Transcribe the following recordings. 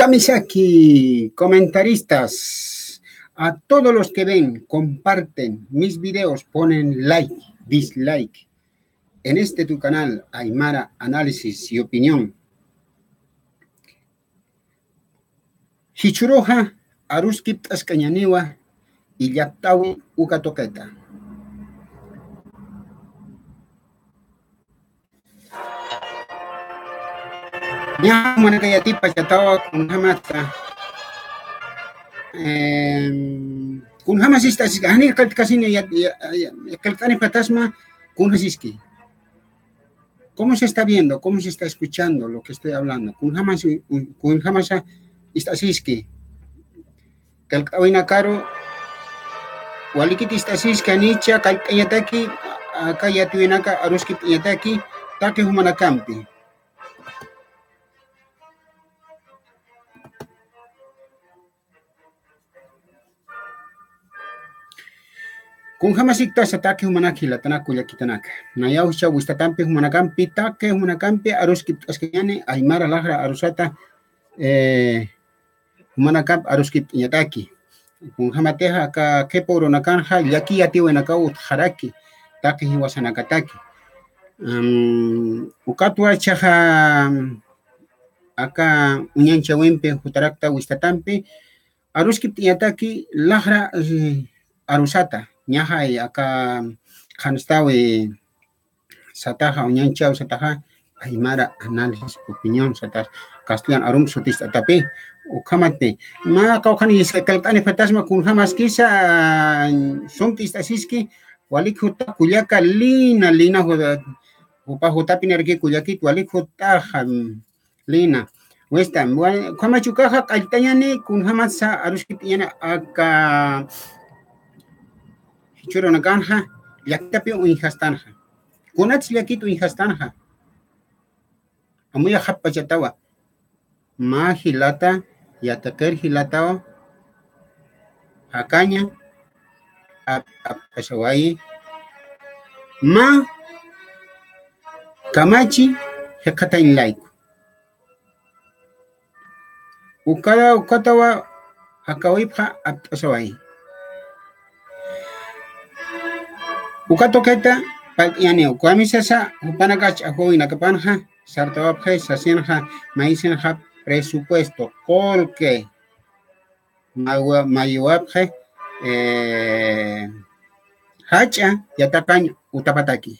Kamisaki, comentaristas, a todos los que ven, comparten mis videos, ponen like, dislike. En este tu canal, Aymara Análisis y Opinión. Hichuroja, Aruskip Ascañaniwa y Yaptawi Ukatoqueta. Ya, Manakayati Pachatawa, Kunhamata. Kunhamas estas, Hani Kalkasine, Kalkani Patasma, Kunhasiski. ¿Cómo se está viendo? ¿Cómo se está escuchando lo que estoy hablando? Kunhamas Istasiski. Kalkawina Karo, Walikiti Istasiski, Anicha, Kalkayataki, Akayatuinaka, Aruskip Yataki, Take Humanakampi. Kung hamasik ataque humanaki la tanaka yakitanaka. Nayaucha wistatampi humanakampi take humanakampi aruskip askayane aymara lahra arusata humanakap aruskip yataki. Kung hamateja ka keporo nakanja yaki yatiwe nakau haraki take hiwasanakataki. Ukatwa chaja aka unyancha wempe hutarakta wistatampi aruskip yataki lahra arusata. Ñahay acá Hanstawi Sataja Uñanchao Sataja Aymara Análisis Opinión Satas Castellan Arum Sotis Atapi Ukamate Ma Kaukani Kalkani Fantasma kun Hamas Kisa Sontis Asiski Walikhuta Kuyaka Lina Upahuta Pinerki Kuyaki Walikhuta Lina Westam Kamachukaja Kaltayani kun Hamasa Aruskitiana Aka Churo nakanja, yaktapi uinhastanja. Kunats yakitu uinhastanja. Amuya hapa chatawa. Ma hilata, yataker hilatao. Hakanya. Apasawai. Ma kamachi hekata in like. Ukatawa hakawipha apasawai. Ukatoketa yani ukamisasa upanakach ahoy nakapanja sartawapje sasenja maisenja presupuesto porque mayuapje hacha yatakan utapataki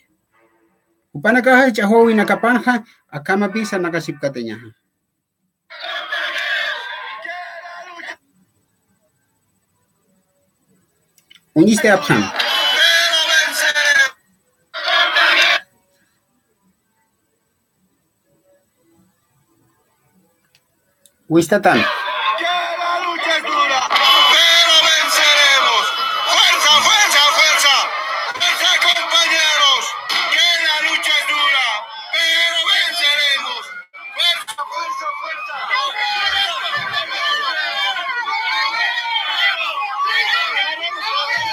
upanakaja ahoy nakapanja akama pisa nakasipkateña uniste apjan Wistatan. Que la lucha es dura, pero venceremos. ¡Fuerza, fuerza, fuerza! ¡Fuerza, compañeros! Que la lucha es dura, pero venceremos. ¡Fuerza, fuerza, fuerza! Traidor, la pega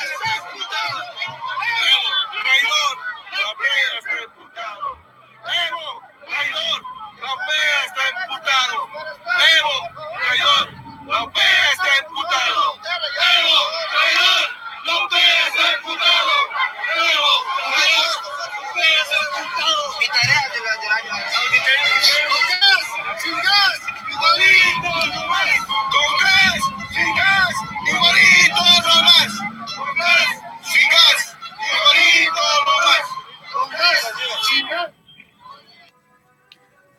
está imputado. Evo, traidor, la pega está imputado. Evo, traidor, López está imputado. Evo, traidor, López está imputado. Evo, traidor, López está imputado. Mi tarea del año. Con gas, sin gas, igualito nomás. Con gas, sin gas, igualito nomás. Con gas, sin gas, igualito nomás. Con gas, sin gas.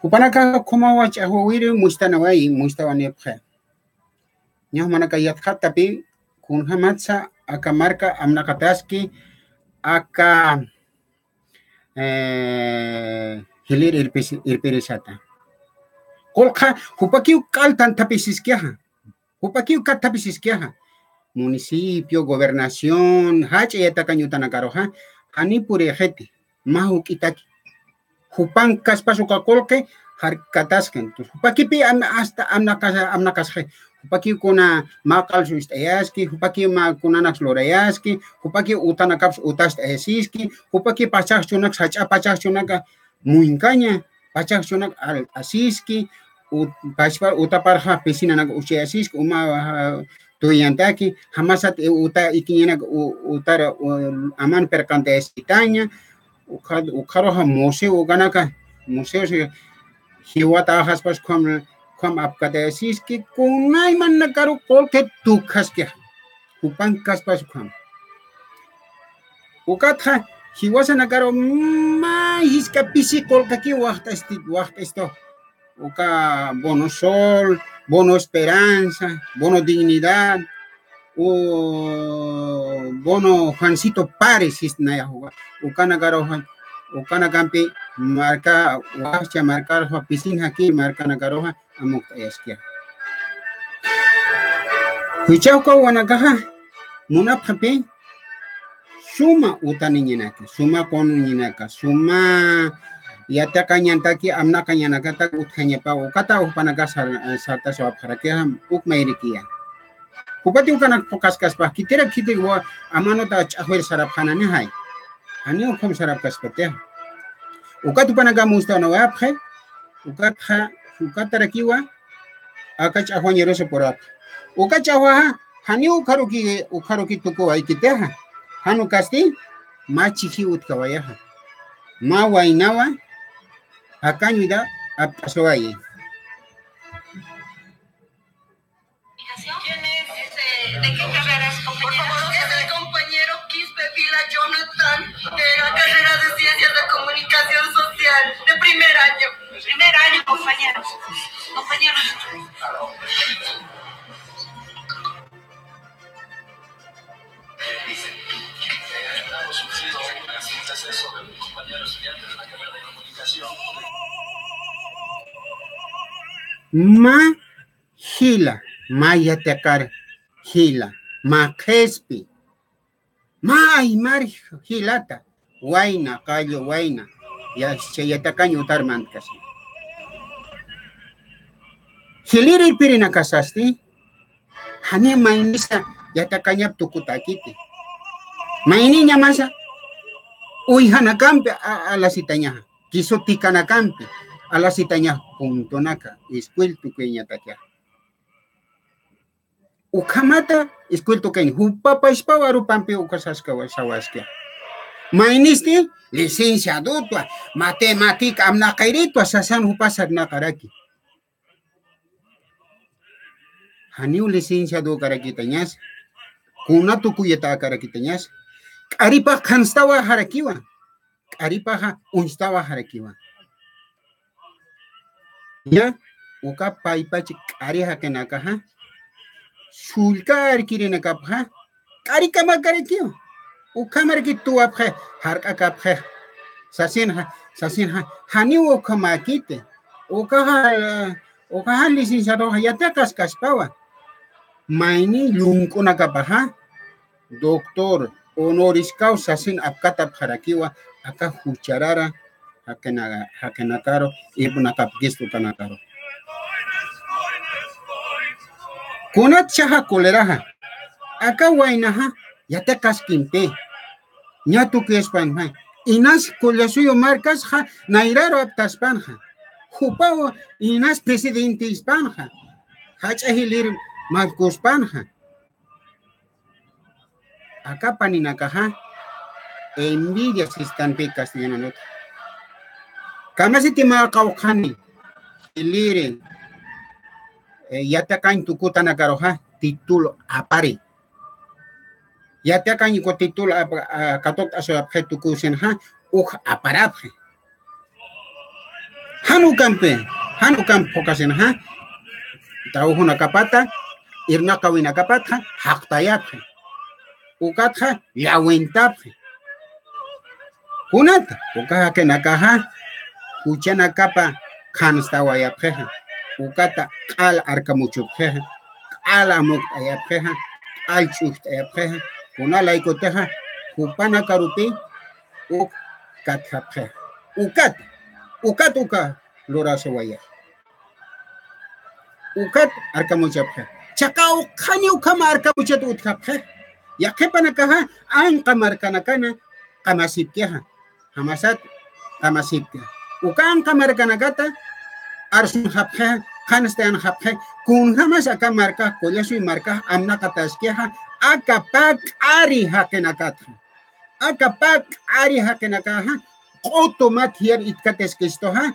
Upanaka kuma wacha huwiri mustanawai mustawanepje. Nyah manaka yatkatapi kun hamatsa aka marka amnakataski aka hilir irperesata. Kolka hupakiu kaltan tapisiskiaja. Hupakiu kat tapisiskiaja. Municipio, gobernación, hacha yatakanyutanakaroja, hanipure jeti, mahu kitaki. Hupan kaspasu kakolke harkatasken. Hupakipi hasta amnakasje. Hupaki kuna makal suistayaski, hupaki ma kunanak lorayaski, hupaki utanakaps utastayasiski, hupaki pachak chunak sacha pachak chunak muinkaña, pachak chunak asiski, Pashpa utaparha piscina na uchiasis uma tuyantaki hamasat uta ikinyana utara aman percante esitaña ukaroha museo ganaka museo hiwata haspas kom apkadesis ki kunay man nagkaro kolke tukas kya upan kaspas kom ukatha hiwasa nagkaro ma hiska pisi kolka ki wakta esto Uka bono sol, bono esperanza, bono dignidad, o bono Juancito Párez, Ukana Garoja, Ukana Campi, marca, Huacha, marcar piscina aquí, marca Nagaroja, Amukta Esquia. Huichauka Wanagaja, Munapape, Suma Utaniñinaka, Suma Konuñinaka, Suma. Yata kanyantaki amna kanyanakata uthanya pa ukata upanaga sarta soap harakia ukmairikia upati ukana pokaskas pa kitira wa amano ta chahwer sarap khana ne hai ani ukhom sarap kaspate ukat upanaga mustana wa aphe ukata rakiwa akach ahwanyero se porat ukachahwa hani ukharuki tuko ai kiteha hanu kasti ma chihi utkawaya ma wainawa acá mira pasó ahí. ¿Quién es ese? ¿De qué carrera es compañero? Por favor, es el compañero Quispe Vila Jonathan, de la carrera de Ciencias de Comunicación Social, de primer año. Primer año, compañeros. Compañeros. Ma hila, ma yatakar hila, ma crespi, ma aymar hilata, waina, callo, waina, ya se yatacaño tarman casi. Hiliri pirina casasti, hane mainista yatacaña tukutakiti. Maini masa, uy hanakampe a la citaña, quiso ticanakampe. A la citaña punto naka escuel tu queña takia ukamata escuel tu queña upapa ispawaru pampe ukasaska wasawaskia mainisti licenciado matemática amna kairito asasan upasad nakaraki haniu licenciado karakitañas kuna tukuyeta karakitañas aripa kanstawa harakiwa aripa unstawa harakiwa ya uka paipachi kari hakenaka ha sulka kirina kapha kari kama kare kyo uka marki tu aphe harka kaphe sasin ha hani uka makite uka licenciado hayata kaskas pawa maini lungko nakapaha doctor honoris causa sasin apkata pharakiwa aka hucharara hakenakaro ibuna kapgistu tanakaro kunat chaha koleraha aka wainaha yata kaskimpe nyatu kespan ha inas kolasuyo marcas ha nairaro aptaspanja hupawo inas presidente hispanja hachahilir marcospanja aka paninakaha envidia sistan pe castellano kama si tima kaukani ilire yatakan tukuta nagaroha titulo apare yatakan ko titulo katok aso aphetu kusen ha aparaphe hanu kamp pokasen ha tauhuna kapata irna kawina kapata haktayaphe ukatha yawentaphe kunata ukaha nakaha Uchana kapa kanstawa ya preha ukata al arkamuchu preha al amuk ya preha al chucht ya preha kuna laikoteha kupana karupi uk katha preha uka lora sewaya ukat arkamuchu preha chakau khani ukama arkamuchu utka preha ya kepana kaha an kamar kana kamasip keha hamasat kamasip keha Ukan kamar kanagata arsun hapha Hanstean haphe kun hamas aka marka koyasu marka amna kataskeha akapak ari hakenakatha akapak ari hakenakaha automat hier itkateskistoha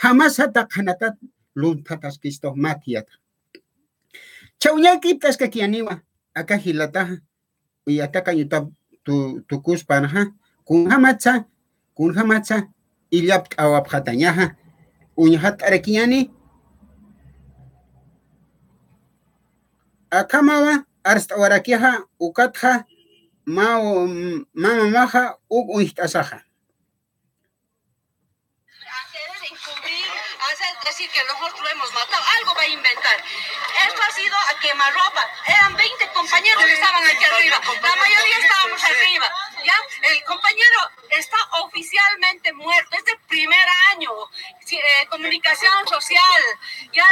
hamas hata kanatat luntataskisto matiat chauñaki taskakianiwa aka hilata y ataka yuta tu kuspanaha kun hamatsa ilyap awapjatañaha uñhat arekiani akamawa arsta warakiha ukatha mamamaja uihtasaja. Decir que nosotros lo hemos matado, algo va a inventar. Esto ha sido a quemarropa. Eran 20 compañeros que estaban aquí arriba. La mayoría estábamos arriba. ¿Ya? El compañero está oficialmente muerto. Es de primer año. Comunicación social. ¿Ya?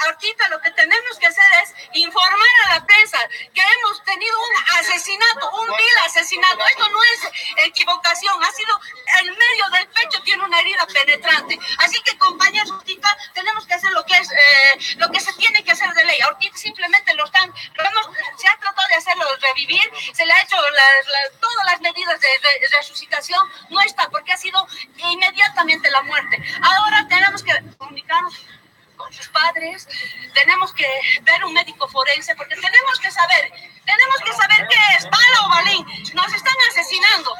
Ahorita lo que tenemos que hacer es informar a la prensa que hemos tenido un asesinato, un vil asesinato. Esto no es equivocación, ha sido en medio del pecho, tiene una herida penetrante. Así que, compañeros, ahorita tenemos que hacer lo que se tiene que hacer de ley. Ahorita simplemente se ha tratado de hacerlo revivir, se le ha hecho todas las medidas de resucitación, no está, porque ha sido inmediatamente la muerte. Ahora tenemos que comunicarnos con sus padres, tenemos que ver un médico forense, porque tenemos que saber qué es, bala o balín. Nos están asesinando,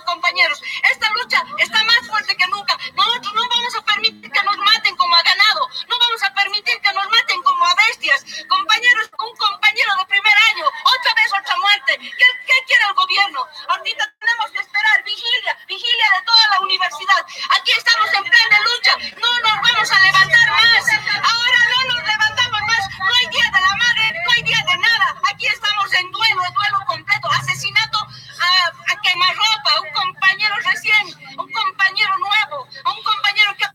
compañeros. Esta lucha está más fuerte que nunca. Nosotros no vamos a permitir que nos maten como a ganado, no vamos a permitir que nos maten como a bestias. Compañeros, un compañero de primer año, otra vez otra muerte. ¿Qué quiere el gobierno? Ahorita tenemos que esperar vigilia de toda la universidad. Aquí estamos en plan de lucha, no nos vamos a levantar más. Ahora no nos levantamos más, no hay día de la madre, no hay día de nada. Aquí estamos en duelo completo, asesinato a quemarropa, un compañero un compañero nuevo, un compañero que ha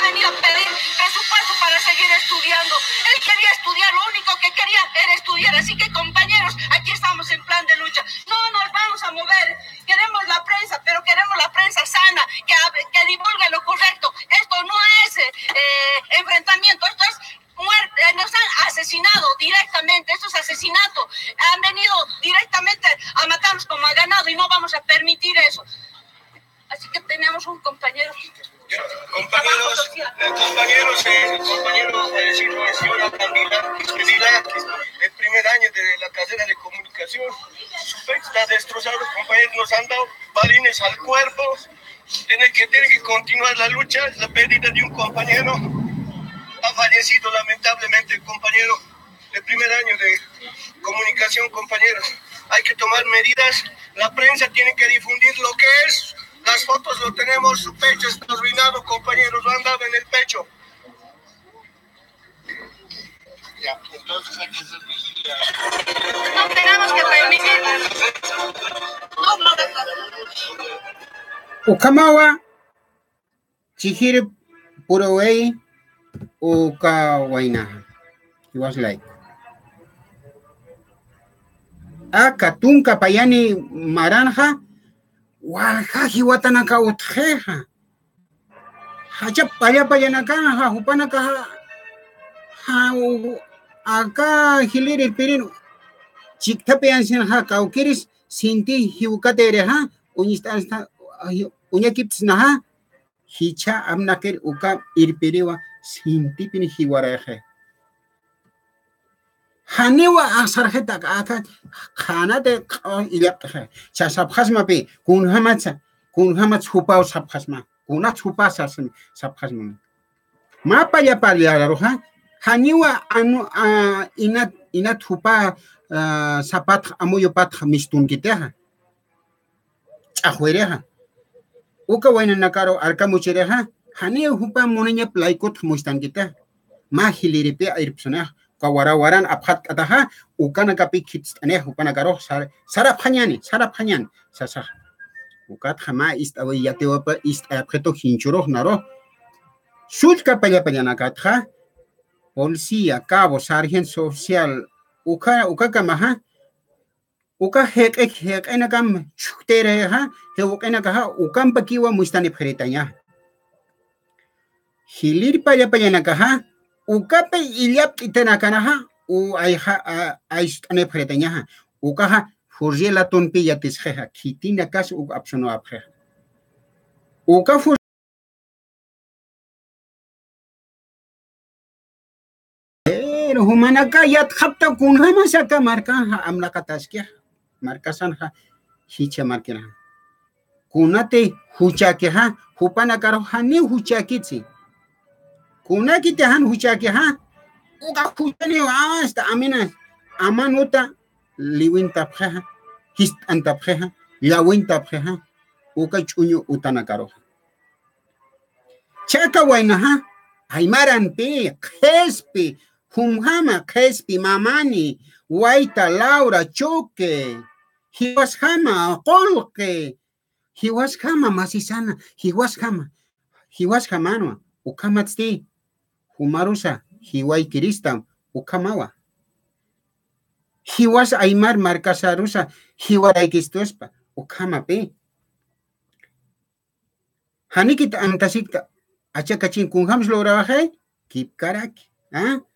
venido a pedir presupuesto para seguir estudiando. Él quería estudiar, lo único que quería era estudiar. Así que, compañeros, aquí estamos en plan de lucha. No nos vamos a mover. Queremos la prensa, pero queremos la prensa sana, que divulgue lo correcto. Esto no es enfrentamiento, esto es muerte. Nos han asesinado directamente, esto es asesinato. Han venido directamente a matarnos como a ganado y no vamos a permitir eso. Así que tenemos un compañero. Compañeros, señora candidata, el primer año de la carrera de comunicación, su pecho está destrozado, los compañeros nos han dado balines al cuerpo, tiene que continuar la lucha, la pérdida de un compañero, ha fallecido lamentablemente el compañero del primer año de comunicación, compañeros, hay que tomar medidas, la prensa tiene que difundir lo que es. Las fotos lo tenemos, su pecho está arruinado, compañeros, lo han dado en el pecho. Ya, entonces hay que hacer vigilia. No tenemos que permitir. Ukamawa, Chihir Purowei, Ukawaina. He was like, Katunka Payani Maranja. Wajaji watanaka utjeja. Hacha payanaka, hupanaka, acá hiliri pirin. Chiktapean sin haka, ukiris, sinti, hiukatereja, uñakipsnaha, hicha amnaker uka irpiriwa, sinti pin hiwareje. Haniwa asarjeta aka khanate ilapta sabkhasma pe kun hamat hupao sabkhasma kunat hupa sabkhasma mapa ya palia roja haniwa anu inat hupa sapat amoyo pat mistun kiteha chahwereha uka waina nakaro arka muchereha haniwa hupa monenya plaikot mustan kita mahiliripe irpsona Kawarawaran abhat kataha ukana kapik hits aneh ukana garo saraphanyan sasa ukat hama ist away yatewa ist abheto hinchuro naro sulka payana katha policía cabo sargento social uka kamaha uka hek enakam chuktere ha hewokena ukam pakiwa mustani pheretaña hilir paya nakaha ukape ilyap itenakanaha u aistane pheretaña ukaha furjela tonpi yatisjeja kitina kas u apsono apje uka pero humanaka yat khapta kunhama saka marka amlaka taskia marka sanha hicha markina kunate huchake ha hupana karo hani huchakitsi kunakite han huchake ha uka huchani hasta amina amanuta liwinta pheha hist anta pheha lawinta pheha uka chunyo utana karo chaka waina ha aymaran pe khespi humhama khespi mamani waita Laura choque hiwashama qolqe hiwashama masisana hiwashama ukamatsti humarusa hiwai kirista ukamawa hiwas aymar markasarusa hiwaraykistospa ukamape hanikit antasikta achakachin kunhams loraje kipkarak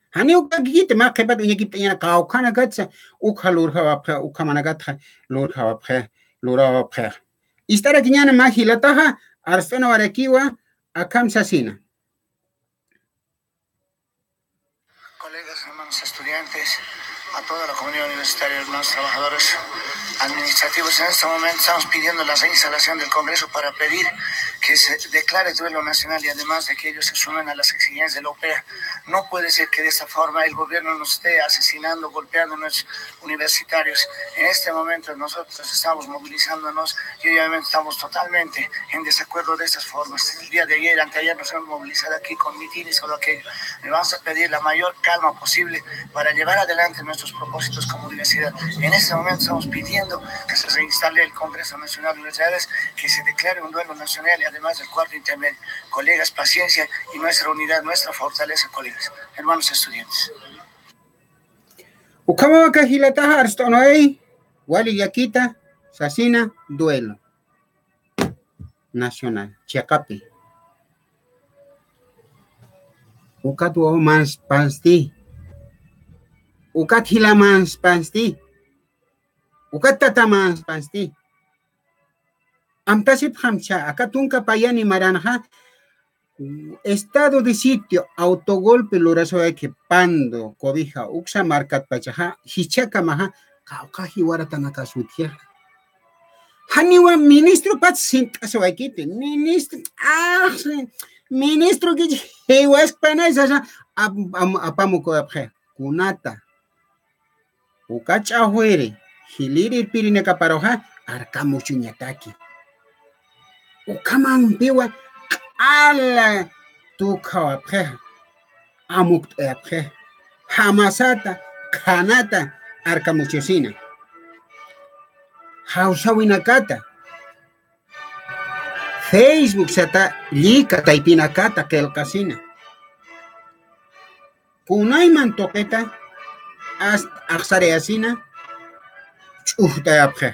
hani ukakite ma kepat unyakipta yana kaukana gatsa ukhalurha ukamanagatha lurha istara kiñana mahilataja arstona warakiwa akamsasina. Colegas, hermanos estudiantes, a toda la comunidad universitaria, hermanos trabajadores administrativos, en este momento estamos pidiendo la reinstalación del Congreso para pedir que se declare duelo nacional y además de que ellos se sumen a las exigencias de la OPEA. No puede ser que de esta forma el gobierno nos esté asesinando, golpeando a nuestros universitarios. En este momento nosotros estamos movilizándonos y obviamente estamos totalmente en desacuerdo de estas formas. El día de ayer, anteayer nos hemos movilizado aquí con mitines y todo aquello. Le vamos a pedir la mayor calma posible para llevar adelante nuestros propósitos como universidad. En este momento estamos pidiendo que se reinstale el Congreso Nacional de Universidades, que se declare un duelo nacional y además del cuarto intermedio. Colegas, paciencia y nuestra unidad, nuestra fortaleza, colegas, hermanos estudiantes. Ukama kahilataha arstonoei wali yakita sasina duelo nacional Chiacapi ukat wo mans pansti ukat hilamans pansti ukat tatamans pansti amtasip hamcha akatunka payani maranja estado de sitio autogolpe lorazo equipando cobija uxa marcat pachaja hichaka maha kauka hiwara tanaka sutia haniwa ministro pat sintaso akite ministro que hewas panasa apamuko apje kunata ukacha huere hiliri pirine kaparoja arkamuchuñataki ukaman piwa ala tuka apje amuk apje hamasata kanata arkamuchosina hausawinakata Facebook sata lika taipinakata kelkasina kunayman toqeta hasta aqsareasina ch'uhta apje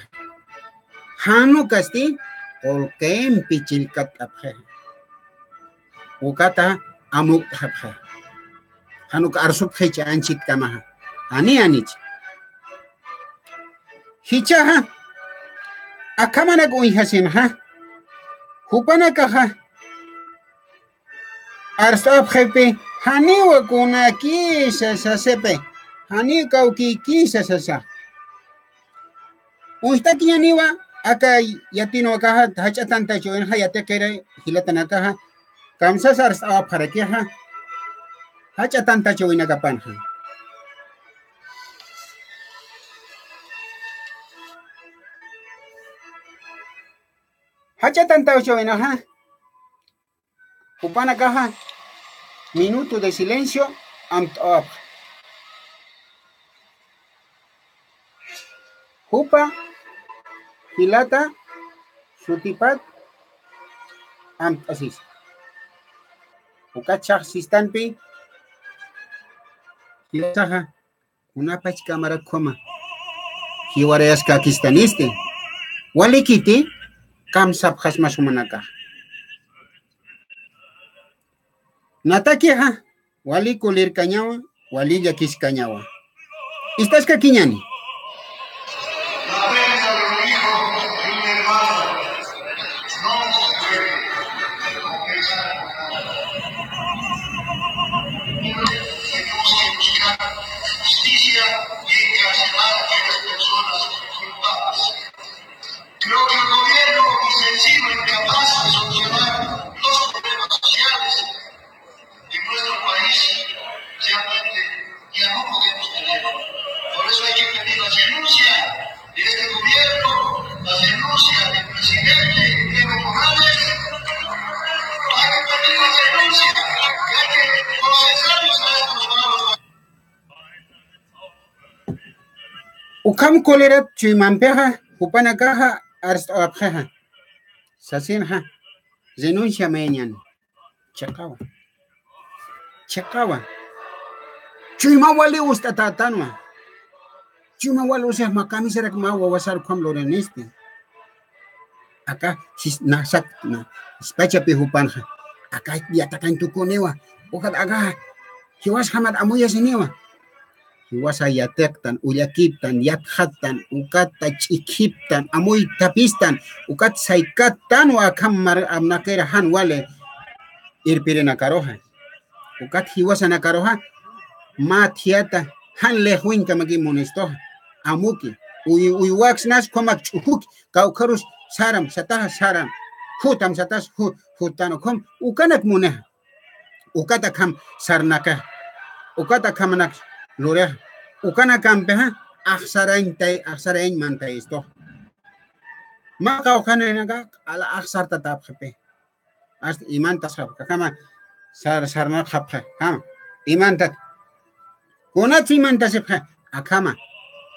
hanu kasti qolqen pichilkat apje ukata amuk apje hanu arsuk hecha anchit kamaha anich hichaha akamana kuihasin ha hupana kaha arsap jepe haniwa kuna kisa sasepe hani kauki kisa sasa uista kianiwa aka yatino kaha hachatan tacho en hayate kere hilatana kaha kamsa sarsa para que ha hachatan tacho ina kapan ha hachatan tacho ina ha upana kaha minuto de silencio amt up hupa hilata sutipat amt asis ukachak sistanpi hilataha una pach kamera koma Hiwareas kakistaniste. Walikiti, kamsap hasmasumanaka. Natakia, wali kulir cañawa, wali yakis cañawa. ¿Estás caquiñani? Justicia y encarcelar a aquellas personas culpables. Creo que el gobierno insensible e incapaz de solucionar los problemas sociales en nuestro país realmente ya no podemos tener. Por eso hay que pedir la renuncia de este gobierno, la renuncia del presidente Evo Morales. Hay que pedir la renuncia y hay que procesarlos a estos malos. Ukam kolera chimampeja, upanakaja, arstapjeja. Sasinja, renuncia meñan. Chakawa. Chakawa. Chima wali ustatatanwa. Chima wali usah makami serak mau wasar kwam loreniste. Acá, si nasak na, spacha pihupanja. Acá diatakan tukunewa. Ukat aga, hiwas hamad amuya siniwa. Hiwasa yatektan, uyakiptan, yathatan, ukata chikiptan, amuy tapistan, ukat saikatan wa kamar amnakera han wale irpire nakaroja. Ukat hiwasa nakaroja, matiata, han lehuin kamagi monestoja, amuki, uywax nas komak chukuk, kaukarus saram, sataha saram, hutam satas hutano kom, ukanak muneha, ukata kam sarnaka, ukata kamanak Lureh, ukana kampeha, aksarain mantai isto. Maka ukana naga ala aksar tatap kepe. Ast iman tasap kama sarna kapha. Kam iman tat. Kunat iman tasap akama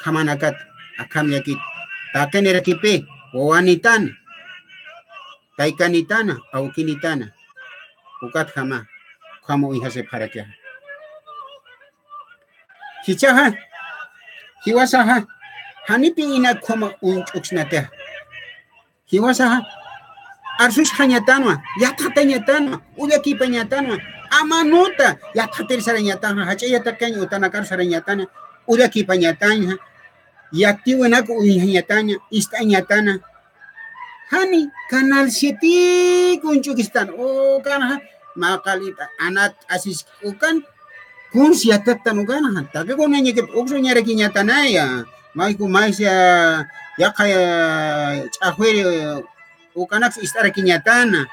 kamanakat akam yakit. Taken erakipe wanitan. Taikanitana au kinitana. Ukat kama kamu ihase parakia. Hichaha, hiwasaha, hanipi ina koma uxnate. Hiwasaha, arsus hanyatanwa, yatatanyatana, uyaki panyatanwa, amanuta, yatatir saranyatana, hachayatakan utanakar saranyatana, uyaki panyatanya, yaktiwenak uyanyatanya, istanyatana. Hani, kanal 7 kunchukistan, oh kana, makalita, anat asis ukan, kun siatat tanugana tapi kun nanya ke ukso nyara kinyata ya mai ku mai sia ya kaya chahwe ukanak istara kinyatana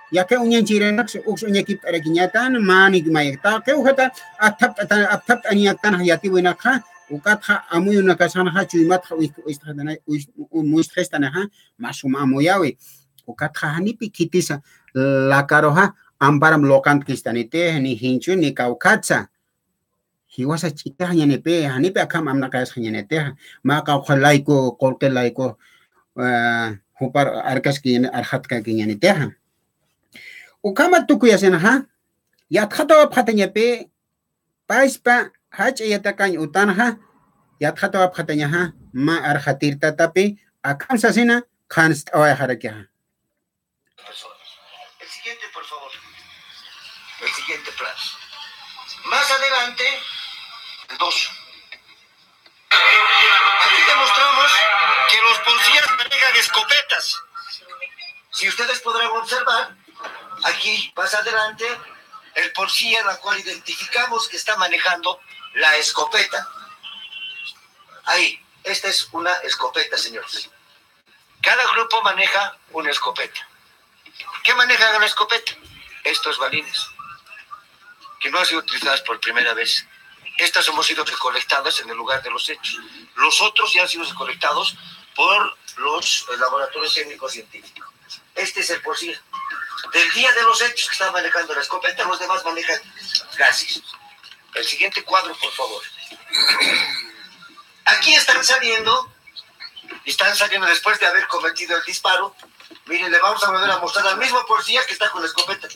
ya ke unyan chirenak ukso nyaki para kinyatana mani mai ta ke uhata atap aniatan hayati winakha ukat ha amu nakasana ha chuimat ha istradana muistestana ha masuma amoyawe ukat ha ni pikitisa la karoha amparam lokant kistanite ni hinchu ni kaukatsa hiwasa chita hanyanepe hanipe akam amna kayas hanyaneteha maka khalaiko kolke laiko hupar arkas ki arhat ka kinyaneteha ukama tukuyasena ha yatkhato phatanyape paispa hach yatakan utanha yatkhato phatanyaha ma arhatir tatape akam sasena khans away harakia. El siguiente, por favor. El siguiente plan. Más adelante, el 2. Aquí demostramos que los policías manejan escopetas. Si ustedes podrán observar, aquí más adelante, el policía, la cual identificamos que está manejando la escopeta. Ahí, esta es una escopeta, señores. Cada grupo maneja una escopeta. ¿Qué manejan una escopeta? Estos balines, que no han sido utilizadas por primera vez. Estas hemos sido recolectadas en el lugar de los hechos. Los otros ya han sido recolectados por los laboratorios técnicos científicos. Este es el policía. Del día de los hechos que está manejando la escopeta, los demás manejan gases. El siguiente cuadro, por favor. Aquí están saliendo después de haber cometido el disparo. Miren, le vamos a volver a mostrar al mismo policía que está con la escopeta.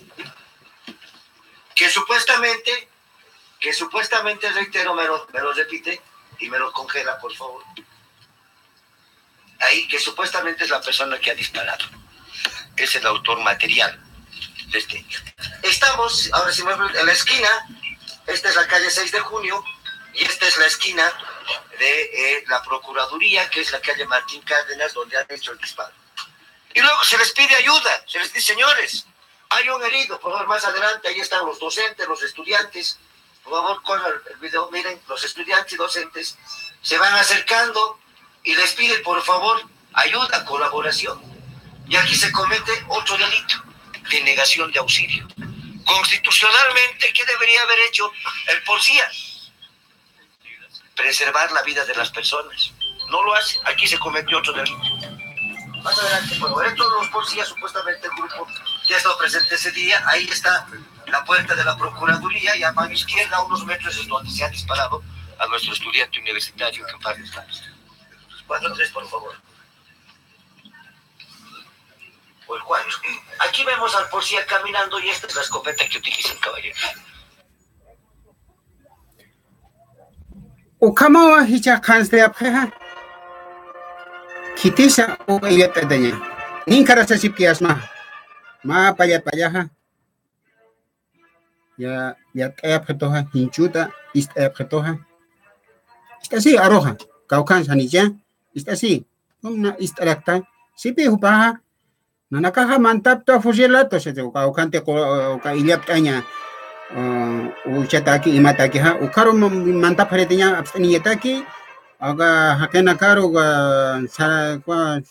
Que supuestamente, reitero, me lo repite y me lo congela, por favor. ahí, que supuestamente es la persona que ha disparado. Es el autor material de este hecho. Estamos, ahora sí, en la esquina. Esta es la calle 6 de Junio y esta es la esquina de la Procuraduría, que es la calle Martín Cárdenas, donde han hecho el disparo. Y luego se les pide ayuda, se les dice, señores, hay un herido, por favor, más adelante, ahí están los docentes, los estudiantes. Por favor, corran el video, miren, los estudiantes y docentes se van acercando y les piden, por favor, ayuda, colaboración. Y aquí se comete otro delito, de negación de auxilio. Constitucionalmente, ¿qué debería haber hecho el policía? Preservar la vida de las personas. No lo hace. Aquí se cometió otro delito. Más adelante, por favor. Estos los policías, supuestamente el grupo que ha estado presente ese día. Ahí está la puerta de la Procuraduría y a mano izquierda, a unos metros, es donde se ha disparado a nuestro estudiante universitario que en paz descanse. 4-3, por favor. O el 4. Aquí vemos al policía caminando y esta es la escopeta que utiliza el caballero. Ukamawa hicha kanstea pheha. Kitisa o ileta daña. Ninkara sa sipkiasma. Ma paya ha. Ya petoha hinchuta petoha. Está así aroja. Kaukan sanija. Está así. Una istarakta. Sipi hupaha. Nanakaha mantap to fusilato se ukante ko ilap tanya. Uchataki imataki ha ukaro mantap haretnya abstaniyataki aga hakena karo sa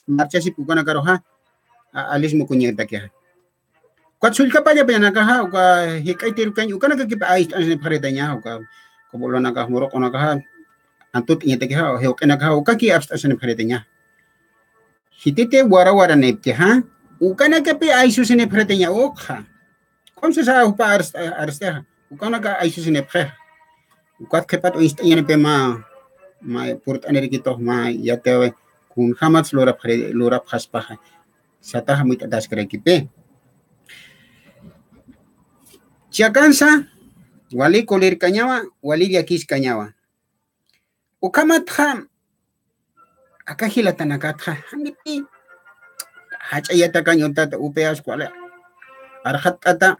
marcha si pukana karo ha alis mukunyataki ha kwatsulka paya penaka ha uka hikai tirukan ukana ka kipa ais ane haretnya uka kobolona ka morok ona ka antut inyataki ha hokena ka ukaki abstasane haretnya hitite wara nepti ha ukana ka pe aisusene haretnya okha ¿Cómo se sabe para arrestar? ¿Cómo que hay sus nepres? ¿Cuál que pato instañan en pema? Ma port anergito ma ya te kun hamat lora paspaha. Sata hamit atas kerekipe. Chiacansa, wali kolir kanyawa, wali yakis kanyawa. Ukamat ham. Akahila tanakatha. Hamipi. Hachayata kanyota upeas kuala. Arhat ata.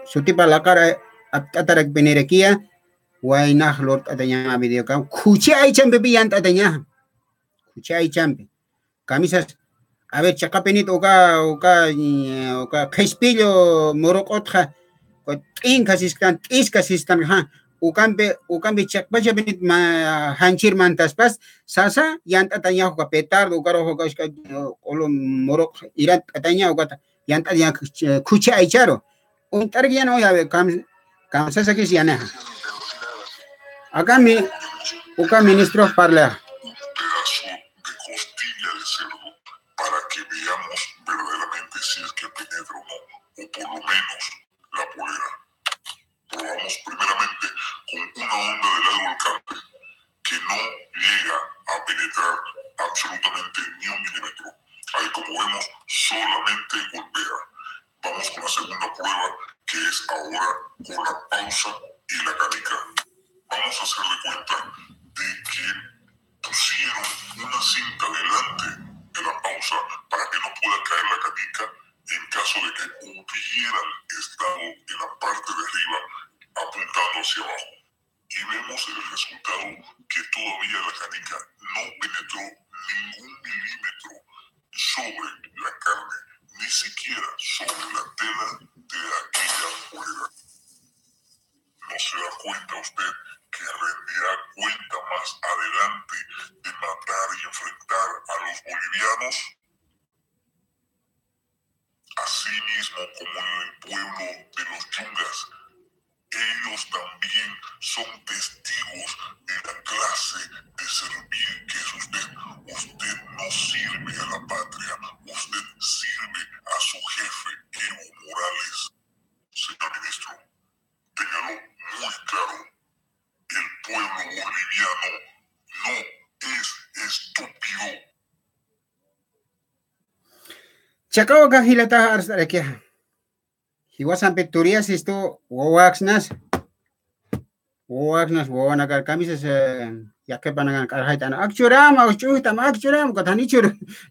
Suti palakar atarak benerekia why nah lord adanya video kam kuchi ay chambe biyant adanya kuchi ay chambe kamisas a ver chakapenit oka khespillo morokotha ko tin kasistan ha ukambe chakpacha benit ma hanchir mantas pas sasa yant adanya ko petar ukaro ko olo morok irat adanya ukata yant adanya kuchi ay charo un targiano ya kamsa sakis yana acá uka ministro parla un pedazo de costilla de cerdo para que veamos verdaderamente si es que penetra o no, o por lo menos la polera. Probamos primeramente con una onda de helado volcante que no llega a penetrar absolutamente ni un milímetro. Ahí como vemos solamente golpea. Vamos con la segunda prueba, que es ahora con la pausa y la canica. Vamos a hacerle cuenta de que pusieron una cinta delante de la pausa para que no pueda caer la canica en caso de que hubieran estado en la parte de arriba apuntando hacia abajo. Y vemos el resultado que todavía la canica no penetró ningún milímetro sobre la carne, ni siquiera sobre la tela de aquella polera. ¿No se da cuenta usted que rendirá cuenta más adelante de matar y enfrentar a los bolivianos? Asimismo como en el pueblo de los Yungas, ellos también son testigos de la clase de servir que es usted. Usted no sirve a la patria, usted sirve a su jefe, Evo Morales. Señor ministro, téngalo muy claro, el pueblo boliviano no es estúpido. Chakao kahilata arsarekia. Hiwasan pectorias esto wawaxnas wawanakar camisas ya que panagan karhaitan akchuram akchuhtam akchuram katani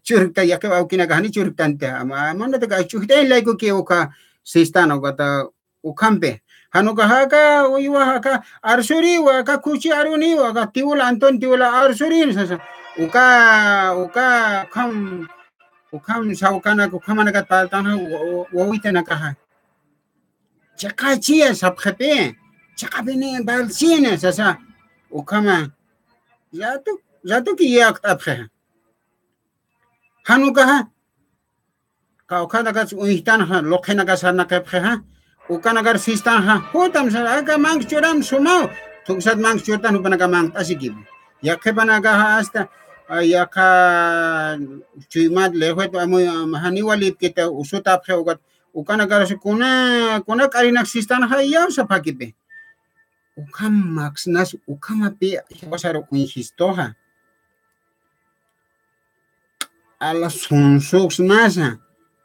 churta ya que aukina kahani churtante manda te kachuhte laiko ke oka sistano kata ukampe hanuka haka uywa haka arsuri wa ka kuchi aruni wa ka tiula anton tiula arsuri sasa uka ukam saukana kukamana kat paltana wawitana kaha chaka chia sabkhape chaka bene balsine sasa ukama jatu ki yak taphe hanuka ha ka ukana kat uhitan ha lokhena ka sarna kaphe ha ukana gar sistan ha hotam sa aga mang churam sumao tuksat mang chutan upana ka mang tasigib yakhe banaga ha hasta yaka chuimat lehwet amoy mahani walip kita usutap he ugat ukana gar kuna karinak sistan ha yaw sa pakipe ukam maxnas ukama pe pasaro unhistoha ala sunsoks nasa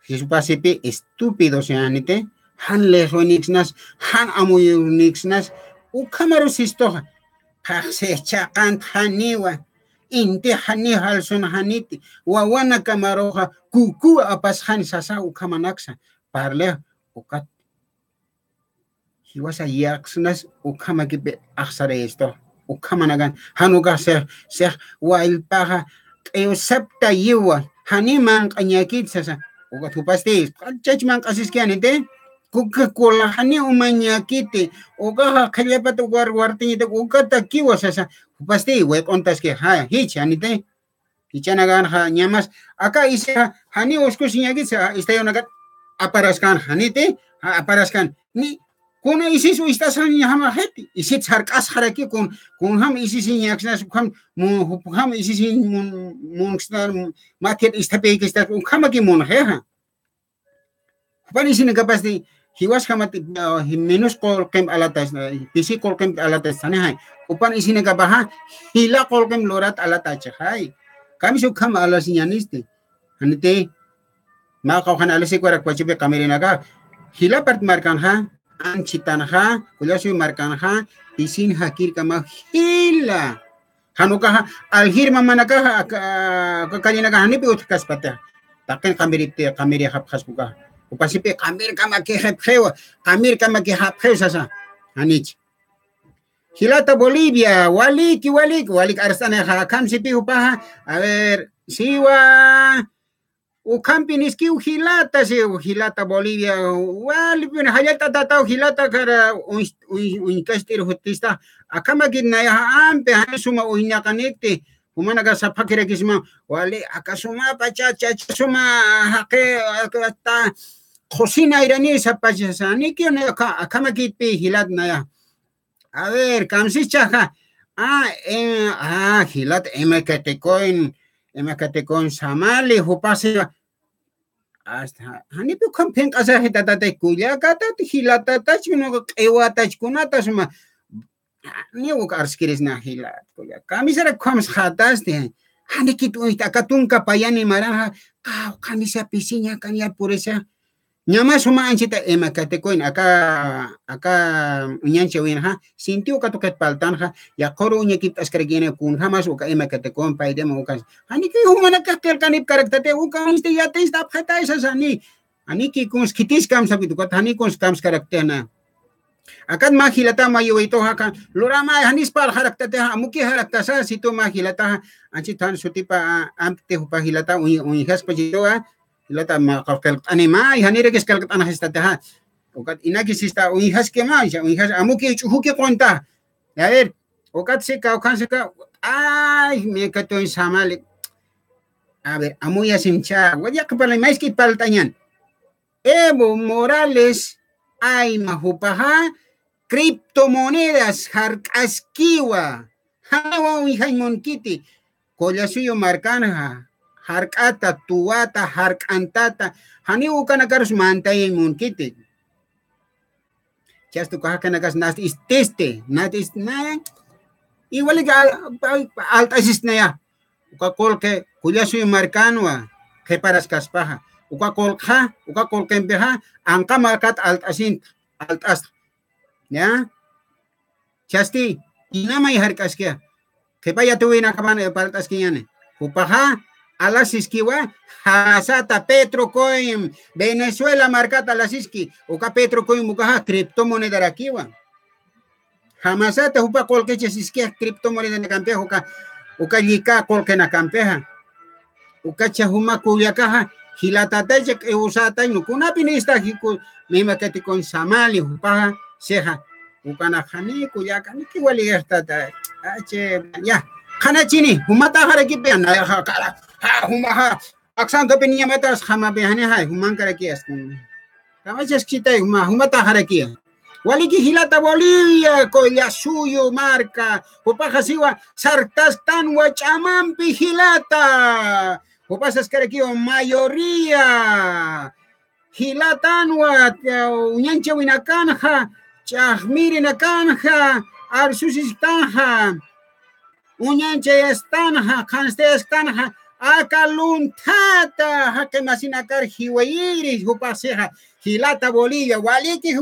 hisupasipe estúpido seanite han lehonixnas han amoyunixnas ukamaru sistoha pakse chaqant haniwa inte hani halson haniti wawana kamaroha kuku apas han sasa ukamanaksa parle ukat hiwasa yaksnas ukamakipe aksare esto ukamanagan hanuka ser wail paha eu sapta yiwa haniman kanyakit sasa ukat hupaste chachman kasiskianite Coca-Cola hani umanyakite uga khalepat warwarti ite ukata kiwa sasa pasti wet ontas ke ha hich anite hichanagan ha nyamas aka isa hani usko sinyakit sa istayonagat aparaskan hanite ha aparaskan ni kuna isi su istasan hama heti isi sarkas haraki kun ham isi sinyaksnas ham isi sin munstar market istape ke sta kam ki mun ha pani sin kapasti hiwas kamati minus kolkem alatas pisi kolkem alatas sana hai upan isine kabaha hila kolkem lorat alatas hai kami sukam alas nyaniste hanite ma kau kan alasi kuara kwachibe kamerina ka hila part markan ha ancitan ha kulasu markan ha pisin hakir kama hila hanuka alhir mamanaka kalina ka hanipi utkas pata taken kamerite kameri hap khasbuka upasipe kamir kama ke haphewa kamir kama ke haphe sasa anich hilata Bolivia walik arsana ha kam sipi upaha a ver siwa ukampinis ki hilata Bolivia walik bin hayata tata hilata kara un kastir hutista akama kinaya ampe hansuma uhinya kanekte humana ka sapakira kisma wali akasuma pacha suma hake ta cocina iraní sapachasa ni que akama kitpi hilat naya a ver kamsi chaja hilat emakatekoin samali hupase hasta hani pu kampen asa hetata kuya kata hilata tachino ewata kunata suma ni ukarskiris na hilat kuya kamisara kwams khatas de hani kitu akatunka payani maranja kamisa pisinya kanya puresa Nyama suma anchita emakatekoin aka unyanche winha sintiu katukat paltan ha ya koru unyakip askargene kun hamas uka emakatekoin paidem ukas hani ki humana kakel kanip karaktate uka inste yate stap khata sani ani ki kuns kitis kam sabitu kat hani kuns kams karaktena akan mahilata mayo ito haka lurama hanis par haraktate ha muki harakta sa situ mahilata anchitan sutipa ampte hupahilata unihas pajito lata ma kalkal anima hanire kes kalkat anahista ha okat inaki sista unihas ke ma unihas amuki chuhuke konta ya ver okat se ka ay me katoy samale a ver amuya simcha wajak pala mais ki paltanyan Evo Morales ay mahupaha criptomonedas harkaskiwa hawa uihaimon kiti kollasuyo markanha harkata tuwata harkantata hani ukana karus mantayin munkite chasto kahakana kas nas isteste natis na igual alta asist na ya ukakol ke kulyasuyo markanwa ke paras kaspaha ukakol kempeha angka markat alt as ya chasti ina may harkas kya Que vaya tu vina cabana para tas quiñane. Upaja alas iskiwa hasata Petro coin Venezuela marcata las iski uka Petro coin mukaja criptomoneda rakiwa. Hamasata upa colqueche iskia criptomoneda na campeja uka lika colque na campeja. Uka chahuma kuyakaja hilatata que usata no kuna pinista hiku mima que te con samali upaja seja ukana khani kuyaka ni kiwali estata ache ya khana chini humata hara ki pe na ha kala ha huma aksan to penia metas khama be hane hai human kara ki askin kama cheskita humata hara ki wali ki hilata Bolivia koya suyo marca upaja siwa sartas tan wa chamampi hilata upasas kara ki mayoría hilatan wa unyanche winakanja chahmiri nakanja arsusis tanja unyanche estanja kanste estanja akaluntata hakemasina kar hiwairi hupaseja hilata Bolivia waliki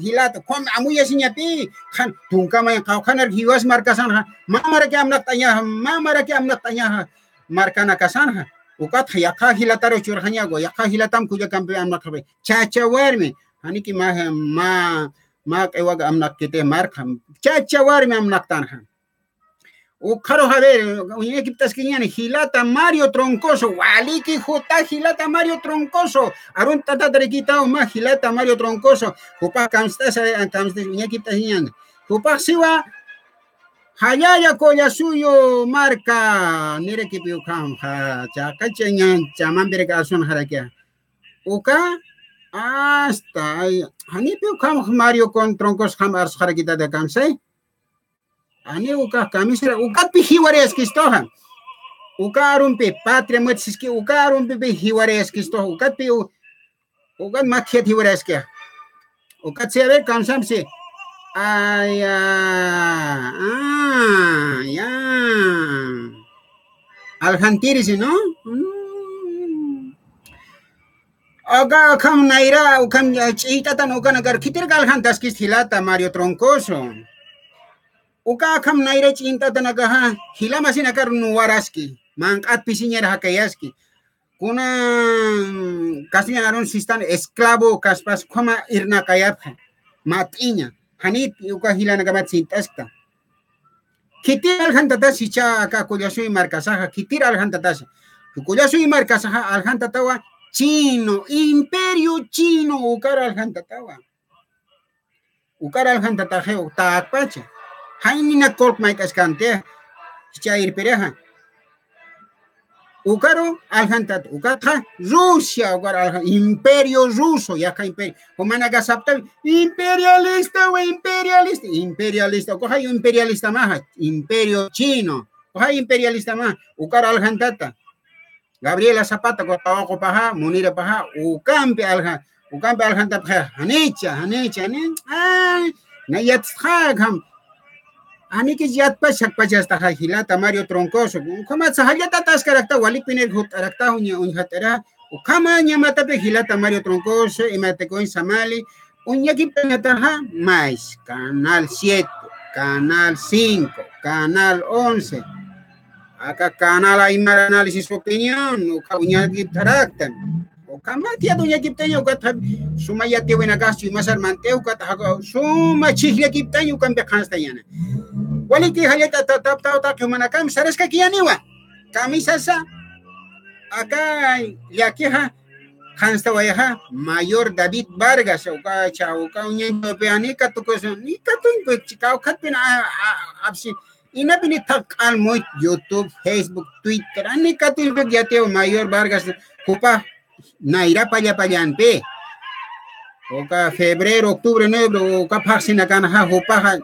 hilata kom amuya sinyapi kan tungkama yang kau kanar hiwas markasan mamara ke amnak tanya markana kasan ukat yakha hilata ro churhanya go yakha hilatam kuja kampe amnak khabe chacha warme hani ki ma ewaga amnak kete markham chacha warme amnak tanha ukaro haber uye kiptas kinyane hilata Mario Troncoso waliki juta hilata Mario Troncoso arun tata drekita ma hilata Mario Troncoso upa kamstas uye kiptas kinyane upa siwa hayaya koya suyo marca nire kipiu kam ha chakachenyan chamambere kasun harakia uka hasta hani piu kam Mario con Troncos ham ars harakita de kamsai ani uka kamisra uka pi hiwares kistoha uka arumpe patria mutsiski uka arumpe pi hiwares kistoha uka pi uka mathiat hiwares kya uka tsere kamsamse ya Aljantiris, ¿no? Oga kam naira ukam chita tan uka nagar kitir galjantas kis hilata Mario Troncoso uka kam naira chinta tan aga hila masina kar nuwaraski mangat pisinya hakayaski kuna kasnya aron sistan esclavo kaspas koma irna kayap matinya hanit uka hila nagamat sintaska kitir aljantata sicha aka kuyasu marcasaja kitir aljantata kuyasu marcasaja aljantatawa chino imperio chino ukar aljantatawa ukar aljantataje takpache hainina kolk maikas kante sicha irpereja ukaro aljantat ukata Rusia ukar imperio ruso yaka imperio humana gasapta imperialista koha imperialista maha imperio chino koha imperialista maha ukar aljantata Gabriela Zapata ko tawo paha munira paha ukampe aljantat hanicha na yatskham ani ke jat pa shak pa jasta hilata Mario Troncoso kama sahayata tas karakta wali piner hut arakta unya unhatera kama nyamata pe hilata Mario Troncoso imate ko samali unya kipenata mais canal 7 canal 5 canal 11 acá canal Aymara análisis opinión unya kitaraktan kama tia dunya kiptaño kata sumaya te buena gasto y más armanteo kata suma chihlia kiptaño kan be khanstayana waliki hayata ta kumanakam sareska kianiwa kamisasa acá yakiha khanstawaya mayor David Vargas uka chauka unya peanika to koso ni katun chikau khatpina absi ina bini takal mo YouTube Facebook Twitter ani katun yateo mayor Vargas kupa naira payapayanpe oka febrero octubre noviembre oka paxina kana ha hopa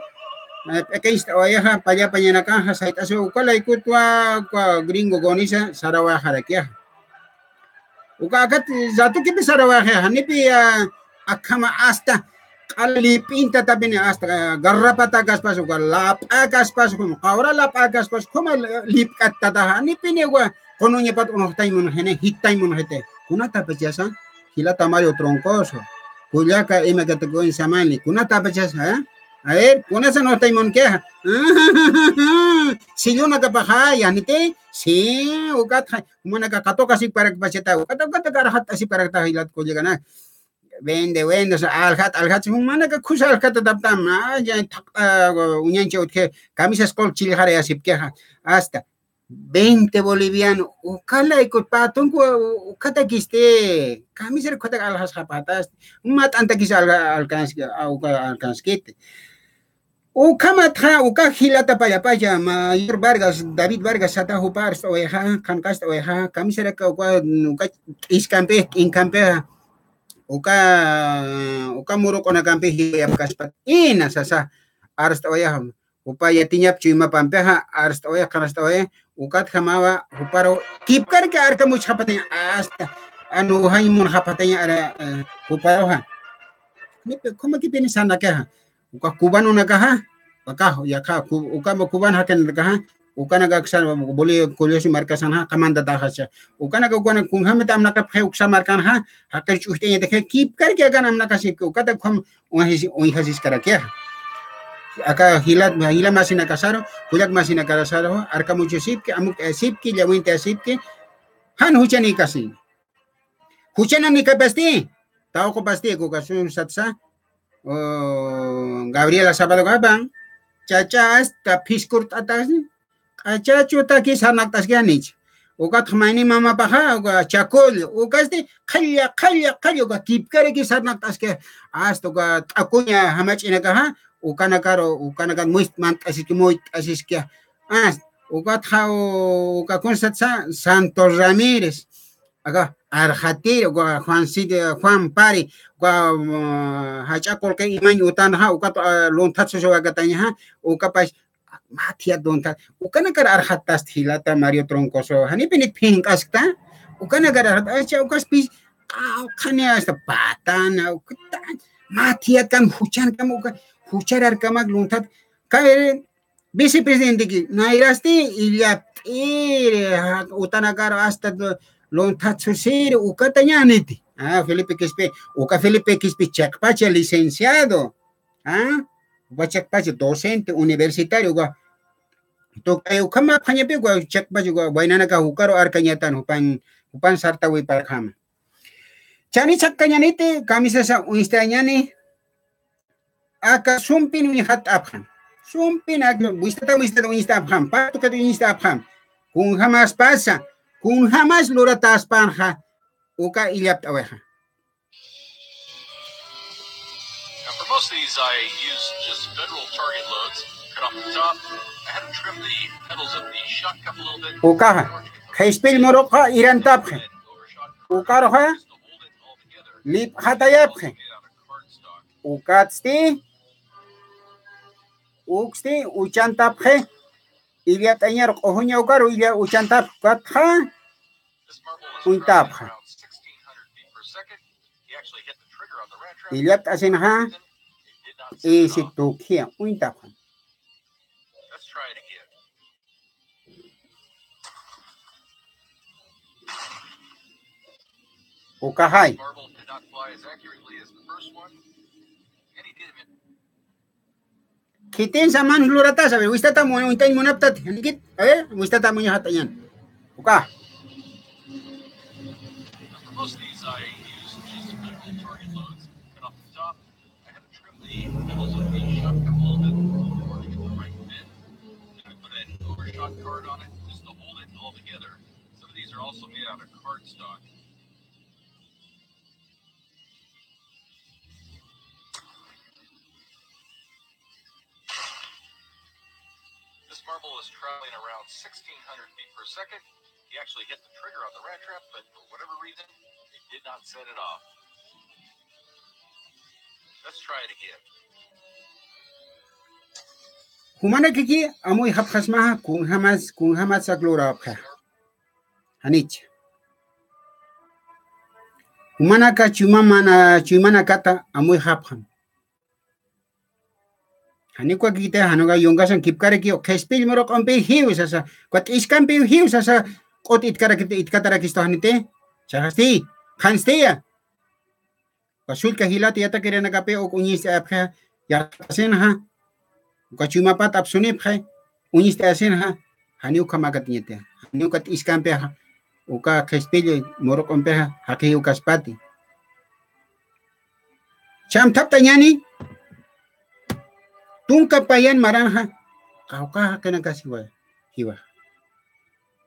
pekeista oya payapayana kana saita so kala ikutwa kwa gringo gonisa sarawa harakia oka kat zatu ke sarawa ha nipi akama hasta kalipinta tabine hasta garrapata gaspas oka lap agaspas como ahora lap agaspas como lipkat tata nipi ne wa kononya pat ono taimun hene hitaimun hete kuna tapachasa hilata Mario Troncoso kuyaka ima kategoin samani kuna tapachasa A ver, una esa no está en monqueja. Si yo no capaz, ya ni te. Sí, o cata, como una cacatoca así para que pacheta. O cata caraja así para que ta hilat ko llega na. Vende, alhat, humana que kusa alhat taptam. Ya unyanche que camisas col chile jare así queja. Hasta 20 bolivianos. O cala y cotpatón, o cata quiste. Camisas cota aljas zapatas. Un mat anta quise alcanzquete. Ukamatra, Ukahilata Payapaya, Mayor Vargas, David Vargas, Sata Hupar, Oeja, Cancasta Oeja, Camisera Iscampe, Incampe, Uka Muro con a Campe, Caspat, Ina Sasa, Arsta Oeja, Upaya Tiñap Chima Pampeja, Arsta Oeja, Canasta Oe, Ukat Hamava, Uparo, Kipkar que Arca much Hapatin, hasta Anuhaimun Hapatin, Uparoja. ¿Cómo que tienes anda queja? Uka cubano na caja, acá, y acá, uka cubano haken na caja, uka na gaksar, boleh kuriosi markasan ha, kamanda tahacha. Uka na cubano kung hamet am na kaphe uksa markan ha, hakan chuhte ye dekhe keep करके agan am na kasi uka ta kham oihasis kara kya. Acá hila masina kasaro, kulak masina kasaro, arka mucho sip que amuk sip ki lawinte sip que han huchani kasi. Huchana ni kapasti. Tao ko pasti ko kasun satsa. Gabriela Sabado Gabang, Chachas, Tapiskurt atas, Achacho Takis Hanaktas Ganich, Ugat Mani Mama Paha, Chacol, Ugaste, Kaya, keep Kariki Sanaktaske, asked Ugat Akunya, how much in a gaha, Ukanakaro, Ukanagan Muistman Asimoit Asiskia, asked Ugat how Ukakunsatsa, Santos Ramirez, Aga. Arjatiro, Juan Pari, Hachacol que iman utan ha, ukat lontatsu agatanya, ukapas Matia donta, Ukanagar Arjatas Hilata Mario Troncoso, Hanipin pink askta, Ukanagar Ukaspis, Kanias the Patana, Matia can Huchan Kamuka, Huchar Kamak Luntat, Kaere, vicepresidente, Nairasti, Iliap, Utanagar hasta the Lontatsu Sir, Ukatayaniti. Felipe Quispe, Uka Felipe Quispe, Chacpacha, licenciado. Chacpacha, docente, universitario. Ukama Panyapi, Chacpacha, Wainanaka, Ukaro Arcañatan, Upan Sartawi Parham. Chani Chakayanite, Camisasa Unistañani, Aka Sumpin Unihat Abham. Sumpin, Wistata Instabham, Patuka Instabham, Kung Hamas pasa. Kung jamás luratas panja, uka ilyap aweja. Now for most of these, I use just federal target loads. Cut off the top. I had to trim the petals of the shot cup a little bit. Uka, kaispil moroka iran tapje. Uka roja, lip hatayapje. Ukatsti, uksti, uchan tapje. Ilia tañar ojuña ukaru ilia uchantap katha untapha ilia tasinha isitukia untapha. Let's try it again. Ukahai Marble did not fly as accurately as the first one, and he did it. Kitin saman lurata sabi wista ta mo untay mo naptat higit wista ta mo nya hatayan uka. For most of these, I use just federal target loads. Cut off the top. I had to trim the petals of the shot cup a little bit in order to get the right fit. Then I put an overshot card on it just to hold it all together. Some of these are also made out of cardstock. This marble is traveling around 1,600 feet per second. He actually hit the trigger on the rat trap, but for whatever reason, it did not set it off. Let's try it again. Humana kiki amoy hapkhasma kung hamas saglura apkha hanich humana ka chumana kata amoy hapham hanikwa kite hanoga yongasan kipkare ki khespil morok ampe hiu sasa kwat iskampe hiu sasa kot itkara kite itkatara kisto hanite chahasti khanstia pasul ka hilati yata kirena kape o kunyis apkha ya sen ha uka chumapat absunip hay uniste asin ha haniu kamakat nyete haniu kat iskampe ha uka kespillo morokompe ha haki ukaspati cham tapta nyani tunka payan maranja kauka kena kasiwa hiwa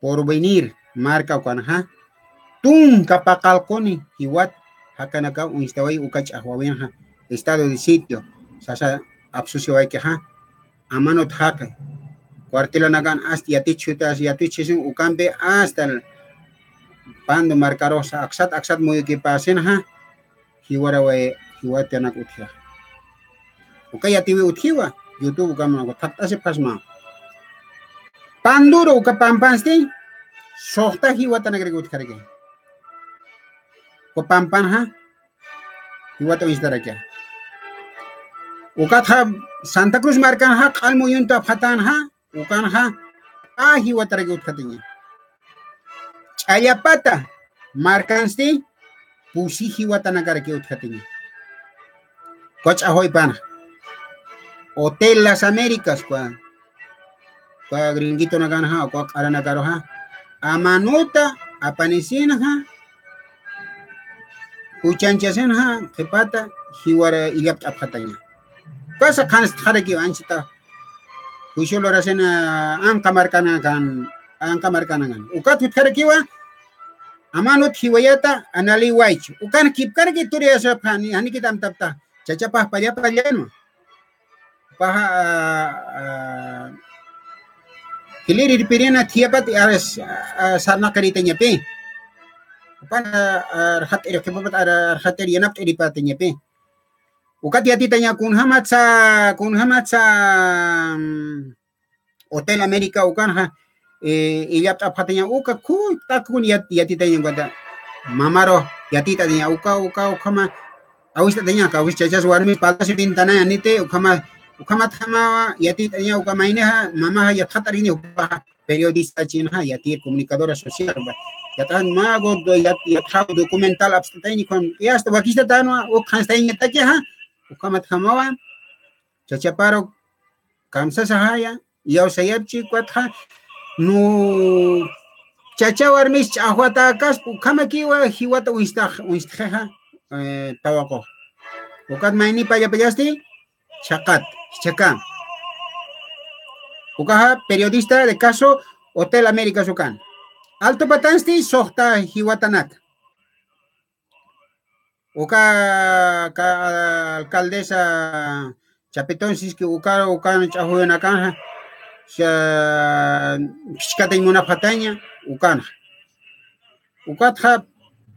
porvenir marca ukanaha tunka pakalkoni hiwat hakanaka unistawai ukach ahwawenha estado de sitio sasa absusiwai ke ha amanot haka cuartilo nagan hasta yatichutas yatichisin ukambe hasta pando marcarosa aksat muy que pasen ha hiwarawe hiwatanak uthiya ukaya tiwi uthiwa YouTube kamna ko taptase pasma panduro uka pampansti sohta hiwatanak reg utkarege ko pampan ha hiwata istarake ukatha Santa Cruz marcan ha kalmo yunta fatan ha ukan ha hiwata reg utkatinya Chayapata marcansti pusi hiwatanak reg utkatinya Coach ahoy pana Hotel Las Américas kwa gringito na gana ha kwa arana karo ha amanuta apanisina ha uchanchasen ha kepata hiwara ilap apatanya kasa kan stharaki anchita usholo rasena an kamarkana kan ukat utkarakiwa amanut hiwayata anali waich ukan kipkarki turiasa phani hani kitam tapta chachapah payano paha hiliri pirena thiapat aras sarna karitanya pe pan arhat kepapat arhat yanap edipatanya pe ukat yati tanya kun hamat sa Hotel America ukan ha ilyap apatanya uka ku takun yati tanya gada mamaro yati tanya uka kama awis tanya ka awis chachas warmi palasi bintana anite ukama thama yati tanya ukama ine ha mama ha yathatari ne periodista chinha yati comunicadora social yatan mago do yatha documental abstani kon yasta wakista tano o khanstainya take ha ukama thama chachaparo kamsa sahaya yaw sayabchi kwatha no chacha warmis ahwata kas ukama kiwa hiwata uistha tawako ukat maini payasti Chacán. Ukaha periodista de caso Hotel América Sukan. Alto Patansti sohta hiwatanak. Uka alcaldesa Chapetón siski ukan chahuenakan pishkata imuna patanya ukan. Ukatha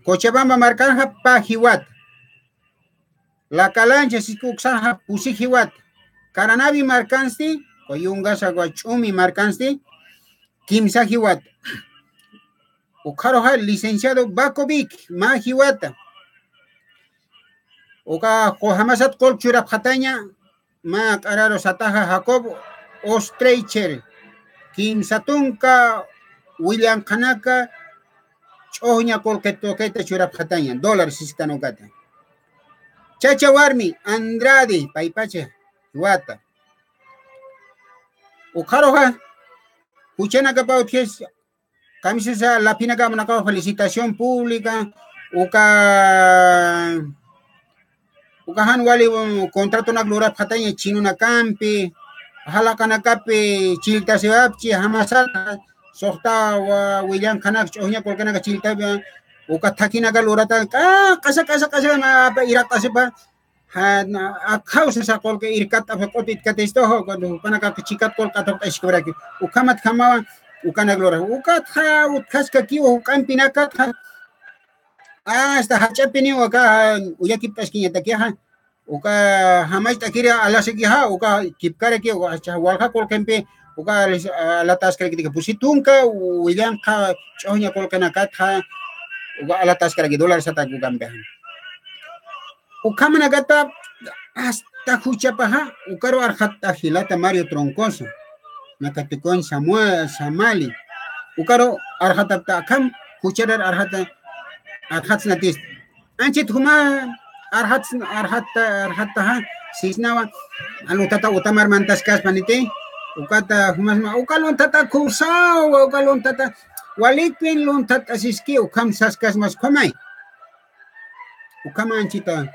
Cochabamba marcanja pa hiwat. La calancha si kuksaha pusi hiwat karanavi marcansti koyunga sagwachumi marcansti kimsa hiwat ukaroha licenciado Bakovic ma hiwata uka kohamasat kolchura phatanya ma kararo sataha Jacob Ostreicher kimsatunka William Kanaka chohnya kolketoketa chura phatanya $1 sistanokata Chacha Warmi, Andrade, Paipache, Huata. Ukaroja, Uchena Capauties, Camisesa, La Pina Gamanacao, felicitación pública, Ucahan Wali, contrato una glora pataña, chino una campi, Jalacanacape, Chilta Sebapchi, Hamasata, Sorta, William Kanak, Oña, Colcanaca, Chilta, Ukatakina galurata casa na irak asiba ha house sa kol ke irkat afakotit katesto ho kadu panaka chikat kol katok iskoraki ukamat kama ukana glora ukat ha utkas ka kiwo ukan pinakat ha hasta hachapini uka uyakip taskinya takia uka hamai takira alasiki ha uka kipkare ki uka walha kol kempe uka alatas kare ki pusitunka William ka chohnya kol kana kat ha uga alatas karagi $1 sa tagugambehan. Ukama nagata hasta huchapaha ukaro arhata hilata Mario Troncoso nakatikon Samuel Samali ukaro arhata takam hucharar arhata natis anchit huma arhata Cisnawa, alutata utamar mantas kaspanite, ukata humasma, ukaluntata kursao, ukaluntata, walikpin luntata siski, ukam saskas mas komay. Ukama anchita,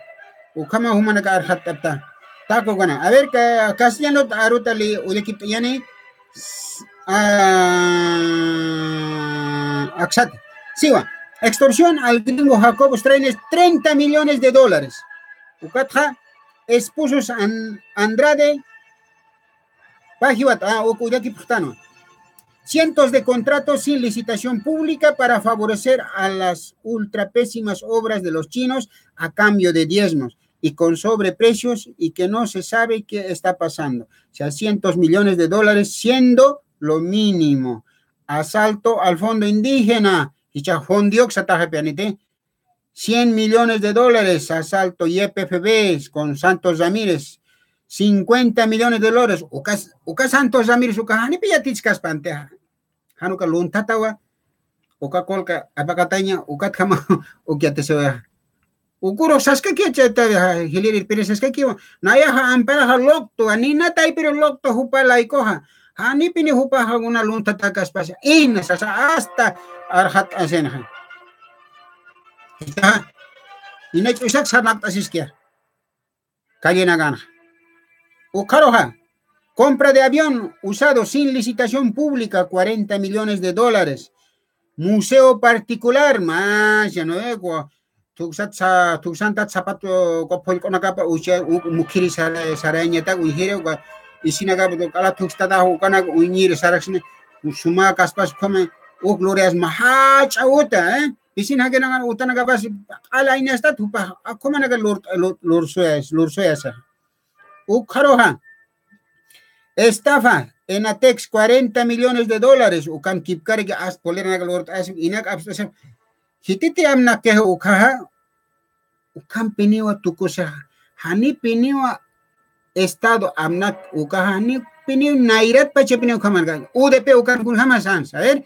ukama humanaka arhatata. Taco gana. A ver, castellano arutali ulekip yani Axat. Siwa. Extorsión al gringo Jacobo Streines, $30 millones. Ukatja, esposos Andrade, Pajibat, cientos de contratos sin licitación pública para favorecer a las ultrapésimas obras de los chinos a cambio de diezmos y con sobreprecios y que no se sabe qué está pasando. O sea, $100 millones siendo lo mínimo. Asalto al fondo indígena. $100 millones, asalto YPFB con Santos Ramírez, $50 millones. Uka Santos Ramírez, uka hani piyatiskas panteja. Hanuka luntatawa, uka kolka apakatanya, ukat kama ukiatesewa. Ukuro saska kiacheta hilir piresaska kiwa. Naya ha ampara ha lokto, anina tai pero lokto hupa laikoha. Hani pini hupa ha una luntatakas pasa. Ina sasa hasta arhat asenha. Inach usak sanak asiskia. Calle Nagana. Ukaroha. Compra de avión usado sin licitación pública, $40 millones. Museo particular, más ya no es. Tuksantat zapato kopol konakapa usha mukiri sarañata ujire y sinagaba kala tukstada hukana uñir saraxne suma kaspas come glorias mahacha uta Isin hagenangan utanaga bas ala inesta tupa akomanaga lor soyasa. Ukaroha. Estafa en Atex $40 millones. Ukan kipkare que as polernaga lor as inak absasa. Hititi amna ke ukaha ukan piniwa tukusa. Hani piniwa estado amna ukaha hani piniwa nairat pache piniwa kamarga. UDP ukan kun hamasan, saber?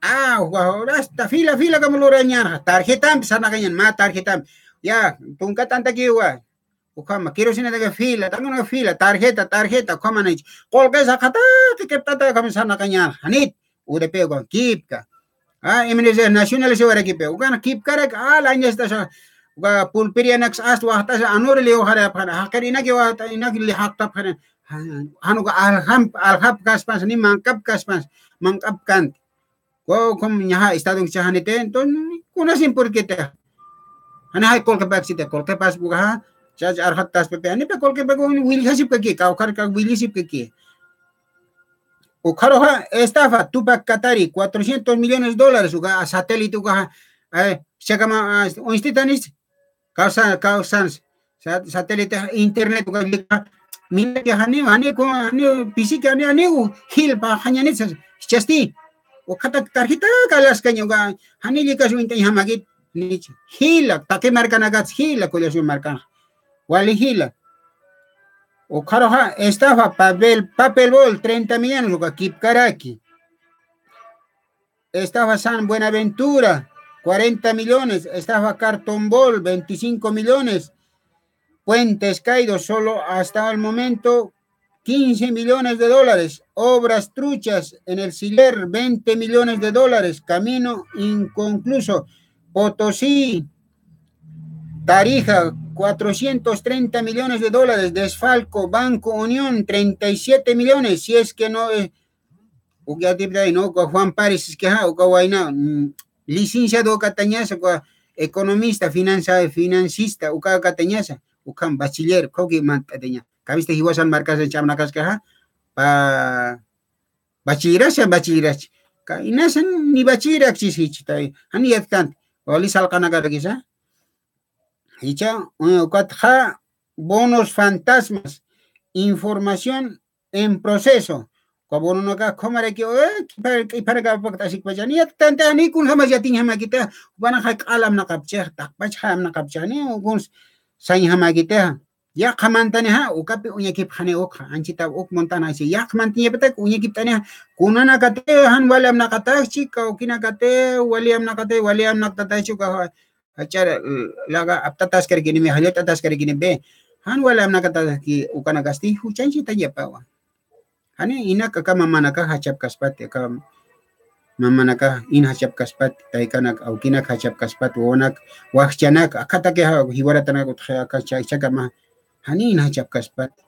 Hasta fila como lo rañar. Tarjeta, sana ganyan, ma tarjeta. Ya, tungka tanta kiwa. Ukama, quiero sin de fila, tengo una fila, tarjeta, como han hecho. Colga sakata, que tata como sana ganyan. Hanit, UDP ukan kipka. Eminence nacional se va a kipe. Ukan kip karek, la inesta uka pulpiria nax astu hasta anor leo hara pana. Hakarina ke wa inak li hakta pana. Hanuka alhap kaspas ni mangkap kaspas, mangkap kan. Como nyaha estado chahanete entonces kuna sin por qué te ana hay kolke pas buga jaj arhat tas pe ani pe kolke pe will hasip ke ka will hasip ke ukaroha estafa Tupac Katari $400 millones uga satélite uga chakama institutanis causan satélite internet uga mira que hani ko hani pisik hani hil pa hanyanit chasti Ukata tarjeta kalas kanyuga hanili ka suinta hamagit ni hila take marca nagat hila colegio marca wali hila Ukaroha estafa papel bol $30 millones uga kip karaki estafa San Buenaventura $40 millones estafa Carton Ball $25 millones Puentes Caídos solo hasta el momento $15 millones, obras truchas en el Siler, $20 millones, camino inconcluso, Potosí, Tarija, $430 millones, desfalco, Banco Unión, $37 millones, si es que no es, Juan Párez, es que licenciado Catañaza, economista, financista, Catañaza, bachiller, Catañaza. Kabiste hiwasan markas en chamnakas kaha bachirach ka inasan ni bachirach chitai hani yatkan oli salkana gargisa hicha ukatha bonos fantasmas información en proceso ko bono ka khomare ki para ka pakta sik bajani yatkan tani kun hama jatin hama kita bana khak alam na kapcha tak bach ham na kapcha ni gun sai hama kita Ya kamantane ha ukapi unyakip khane okha anchita ok montana si ya kamantane betak unyakip tane kunana kate han waliam nakata chika ukina kate waliam nakata chika achar laga aptatas kargini me halet atas kargini be Hanwala nakata ki ukana gasti huchanchi tayapawa. Hani inaka kama manaka hachap kaspati kama mamanaka in hachap kaspati taikanak au kinak hachap kaspati onak wahchanak akata ke hiwaratana kutja kachakama hani in hachap kaspati.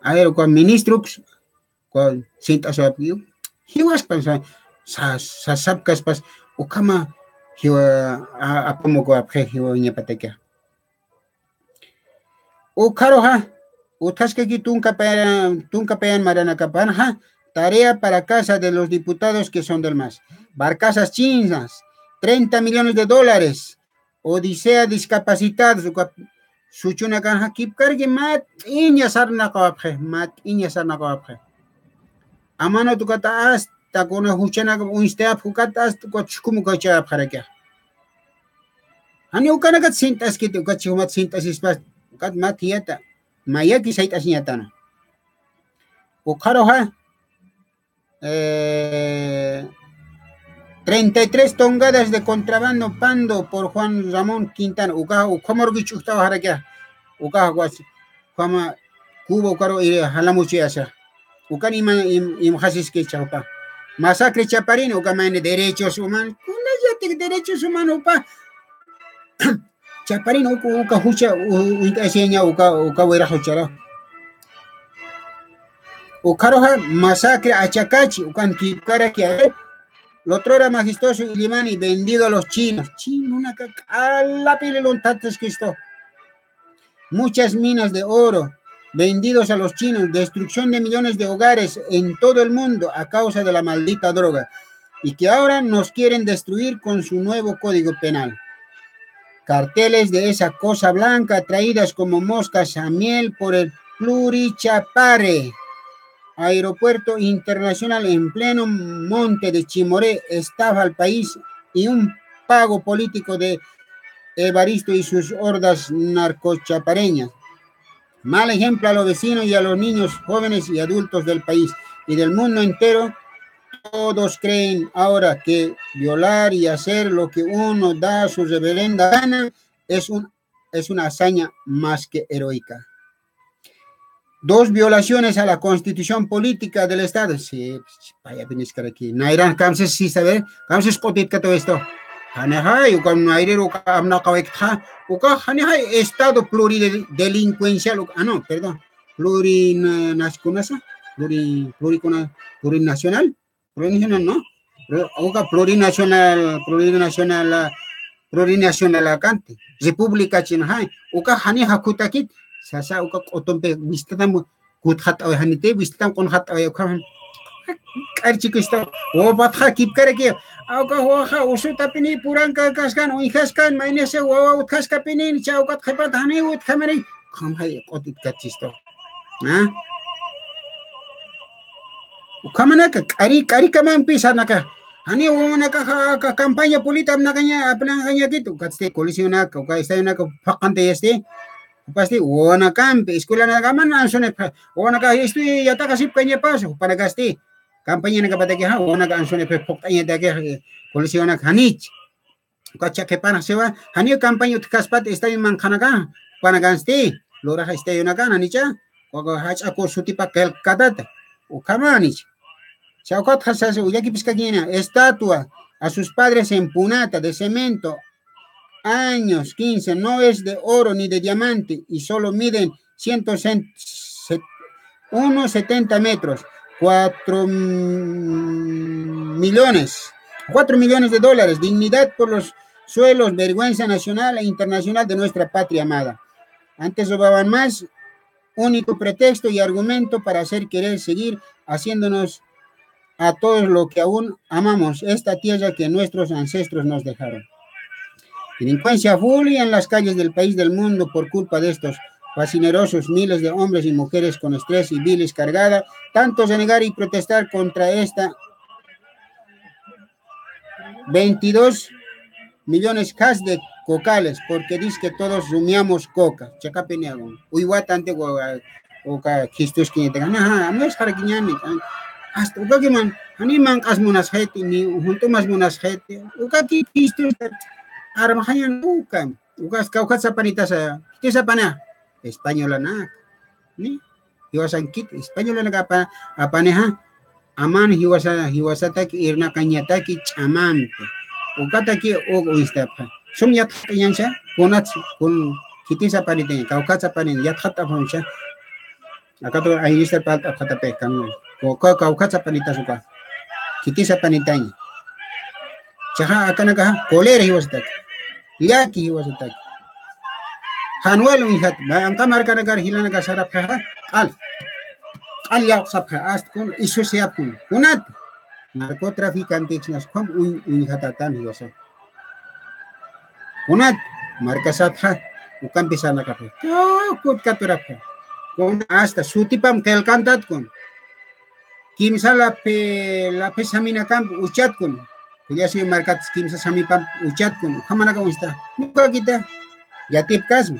Aero con ministros con cinta soapio hiwas pansa sa sabkas pas ukama hiwa apomo ko aphe hiwa nyapateka. Ukaroha, utasque que tunca pean marana capanja, tarea para casa de los diputados que son del MAS. Barcazas chinas, 30 millones de dólares. Odisea discapacitados, suchuna canja kip cargue mat inya sarna coapje. Amano tu kata hasta con una huchana un steap hukata hasta como cocha para Hani ukana kat sintas que tu kachumat sintas ispas. Kat matiata mayaki sait asinyatana ukaroha 33 toneladas de contrabando pando por Juan Ramón Quintana ukamorgi chukta harakia was kama kubo karo halamuchi asa ukani imhasis que chaupa masacre Chaparín ukamane derechos humanos kuna derechos humanos pa Chaparín uka hucha uka seña uka wera huchara ukaroha masacre Achacachi ukan kipkara que lo otro era majestuoso y limani vendido a los chinos una la pile lontates Cristo muchas minas de oro vendidos a los chinos, destrucción de millones de hogares en todo el mundo a causa de la maldita droga y que ahora nos quieren destruir con su nuevo código penal. Carteles de esa cosa blanca traídas como moscas a miel por el Plurichapare, aeropuerto internacional en pleno monte de Chimoré, estafa al país y un pago político de Evaristo y sus hordas narcochapareñas. Mal ejemplo a los vecinos y a los niños, jóvenes y adultos del país y del mundo entero. Todos creen ahora que violar y hacer lo que uno da a su reverenda gana es una hazaña más que heroica. 2 violaciones a la constitución política del Estado. Sí, vaya venir aquí. Nairán, ¿camses sí saber? ¿Camses cotit que todo esto? Hanehai, ukan naire uka amna kawekha, uka hanehai Estado pluridelincuencial, no, perdón, plurinacional, no, uka plurinacional acante, República China, uka haneha kutakit, sasa uka otompe vistatam kuthat awe hanite, vistatam konhat awe ukahan, archikista, o batha kip kareke, auka hoja usutapini puranka kaskan uihaskan mainese wawa utkaskapini chaukat khapatani utkamari khamhai qotit kachisto na ukamanaka kari kaman pisanaka hani unaka campaña política nakanya apnanganya gitu katste colisionaka uka estayunaka faqante este pasti una campe escuela nagaman ansone una ka estoy yataka sip kanya paso para gasti campaña na kapatake ha ona ka ansone pe pokanya dake colisiona hanich kacha ke pana sewa hani campaña utkaspat está en mankhanaga pana gansti lora está yona kana nicha ko hacha ko sutipa kel kadata o kamanich chaukat hasas uyaki piskagina estatua a sus padres en punata de cemento años 15 no es de oro ni de diamante y solo miden 170 metros 4 millones de dólares, dignidad por los suelos, vergüenza nacional e internacional de nuestra patria amada. Antes robaban más, único pretexto y argumento para hacer querer seguir haciéndonos a todos lo que aún amamos, esta tierra que nuestros ancestros nos dejaron. Delincuencia full en las calles del país del mundo por culpa de estos fascinerosos miles de hombres y mujeres con estrés y bilis cargada, tantos de negar y protestar contra esta 22 millones cas de cocales, porque dice que todos rumiamos coca. Chacapeneago. Uiwatante o Chistus que te gana, no es para que hasta Ukakiman, animan asmunas heti, ni juntumas munas heti, Ukaki Chistus, Armahayan Ukan, Ukas Kaukatsa Panitasa, Tisapana. española na ni hiwasan kit española na apaneja aman hiwasataki irna kañataki chamampe ukataki istapa sum yat yancha kunat kun kitisa paniten kaukatsa panin yathata famcha akato ahista palta khatape kan ko kaukatsa panita suka kitisa panitanya chaha akanaka kolera hiwasataki yaki hiwasataki Hanuel unhat, angka marka negar hilana kasara pha al ya sapha ast kun isu siap kun kunat narkotrafikantes nas kom unhatatan hiwasa kunat marka sapha ukan pisana kape kut katurapha kun hasta sutipam kel kantat kun kimsa la pe samina kam uchat kun ya si markat kimsa samipam uchat kun kamana ka usta muka kita yatip kasm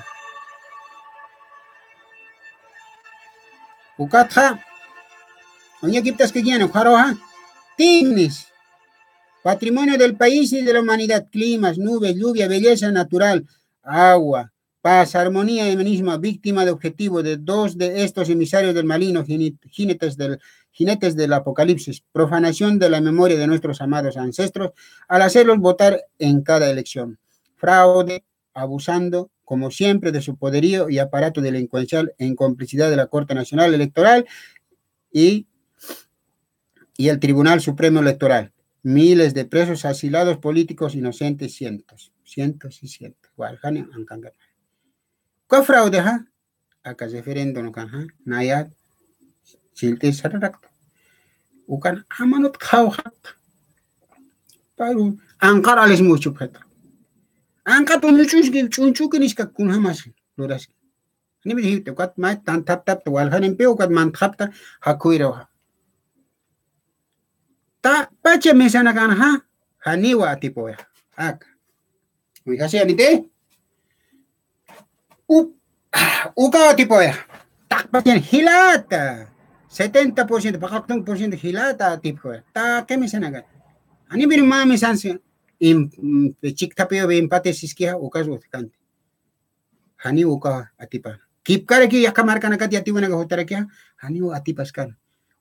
ukatha oña kiptas que quieren jaroja tignis patrimonio del país y de la humanidad, climas, nubes, lluvia, belleza natural, agua, paz, armonía y humanismo, víctima de objetivo de dos de estos emisarios del maligno, jinetes del apocalipsis, profanación de la memoria de nuestros amados ancestros al hacerlos votar en cada elección, fraude, abusando como siempre de su poderío y aparato delincuencial en complicidad de la Corte Nacional Electoral y el Tribunal Supremo Electoral. Miles de presos asilados políticos inocentes, cientos y cientos. ¿Qué fraude? Acá referendo no kan nayat silte sararak. Ukan amanut khawhat. Paru angkar alis mucho peta. Angkat unchuk niska kun hamas loras. Ni me dijiste kat mai tan tap wal hanen peu kat man tapta hakuiro. Ta pache mesana kan haniwa tipo ya. Ak. Muy casi anite. Uka tipo ya. Tak pachen hilata. 70%, pakatong porsyento hilata tipo ya. Ta ke mesana kan. Ani bir mami sanse chik tapio be empate siskia uka kante. Hani uka atipa. Kip kare ki yakamar kana kat yati wana hotara kya. Hani u atipas kan.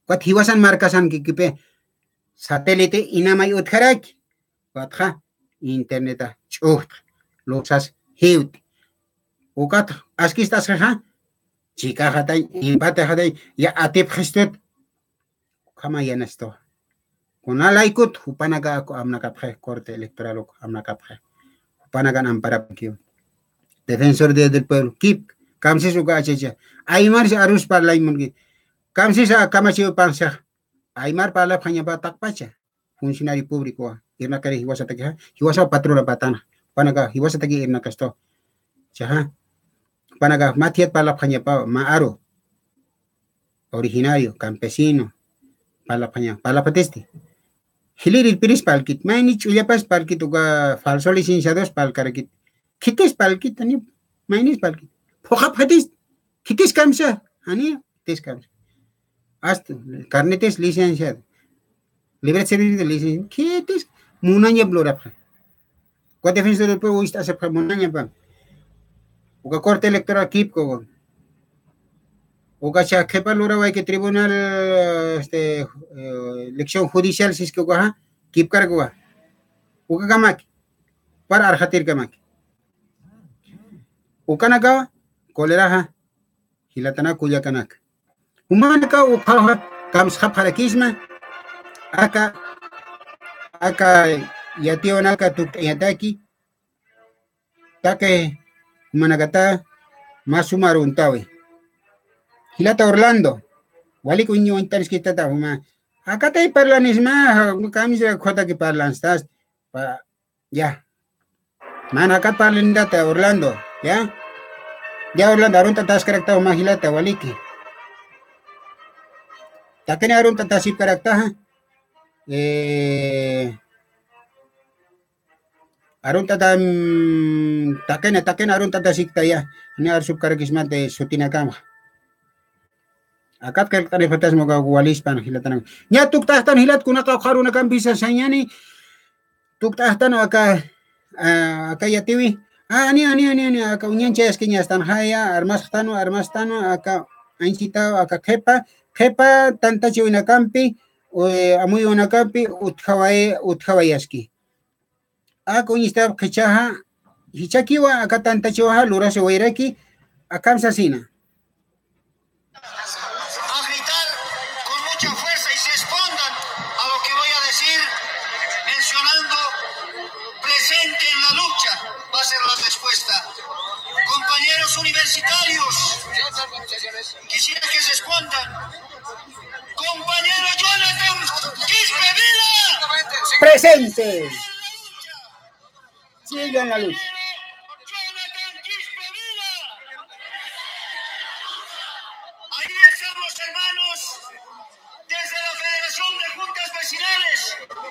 Kat hiwasan markasan ki kipe satélite inamay utharak watha interneta chuht loksas heut ukat askistas ha chica hatay impate hatay ya atip khistut kama yanasto kuna laikut hupanaga ko amnaka phe corte electoral ko amnaka phe hupanaga ampara kyo defensor del pueblo kip kamsis uga achecha aymar arus parlay mungi kamsis kamasi pansa Aymar para la paña batak pacha funcionario público irna kare hiwasa taki hiwasa patrona batana panaga hiwasa taki irna kasto chaha panaga matiat para la paña pa maaro originario campesino para la paña para la patesti hiliri piris palkit maini chuyapas palkit uga falso licenciados palkarakit kites palkit ani maini palkit phoka patis kites kamsa ani tes kamsa hasta carnetes licenciado libre servicio de licencia ¿qué es? Munanya blora ¿cuál defensor del pueblo está se munanya pa uka corte electoral kip ko uka cha kepa lora vai que tribunal elección judicial sis ko ha kip kar ko uka kamak para arhatir kamak uka naga kolera ha hilatana kuya kanak Humanaka upahat kam schaparakisma aka yatio naka yataki take managata masumaruntawe hilata Orlando wali kunyo interes kita ta huma aka tay parlanisma kami sa khota ki parlan stas pa ya man aka parlinda ta Orlando ya Orlando arun tatas karakta huma hilata waliki takene arun tatasip karakta arun tatam takene arun tatasik taya ni arsub karakismate sutina kama akat kare fatas moga walis pan hilatan nya tuk tahtan hilat kunaka kharuna kam bisa sanyani tuk tahtan aka yatiwi Ani, acá uñancha es que ya están haya, armastano, acá, ancita, acá jepa, tanta chivina campi, amuy una campi, utjawayaski. Acá uñista kechaja, hichakiwa, acá tanta chivaja, lura se wairaki, acá sasina. A gritar con mucha fuerza y se escondan a lo que voy a decir, mencionando presente en la lucha, va a ser la respuesta. Compañeros universitarios, quisiera que se escondan. Compañero Jonathan Quispe Vida. Presente. Sigan la luz. Jonathan Quispe Vida. Ahí estamos, hermanos, desde la Federación de Juntas Vecinales,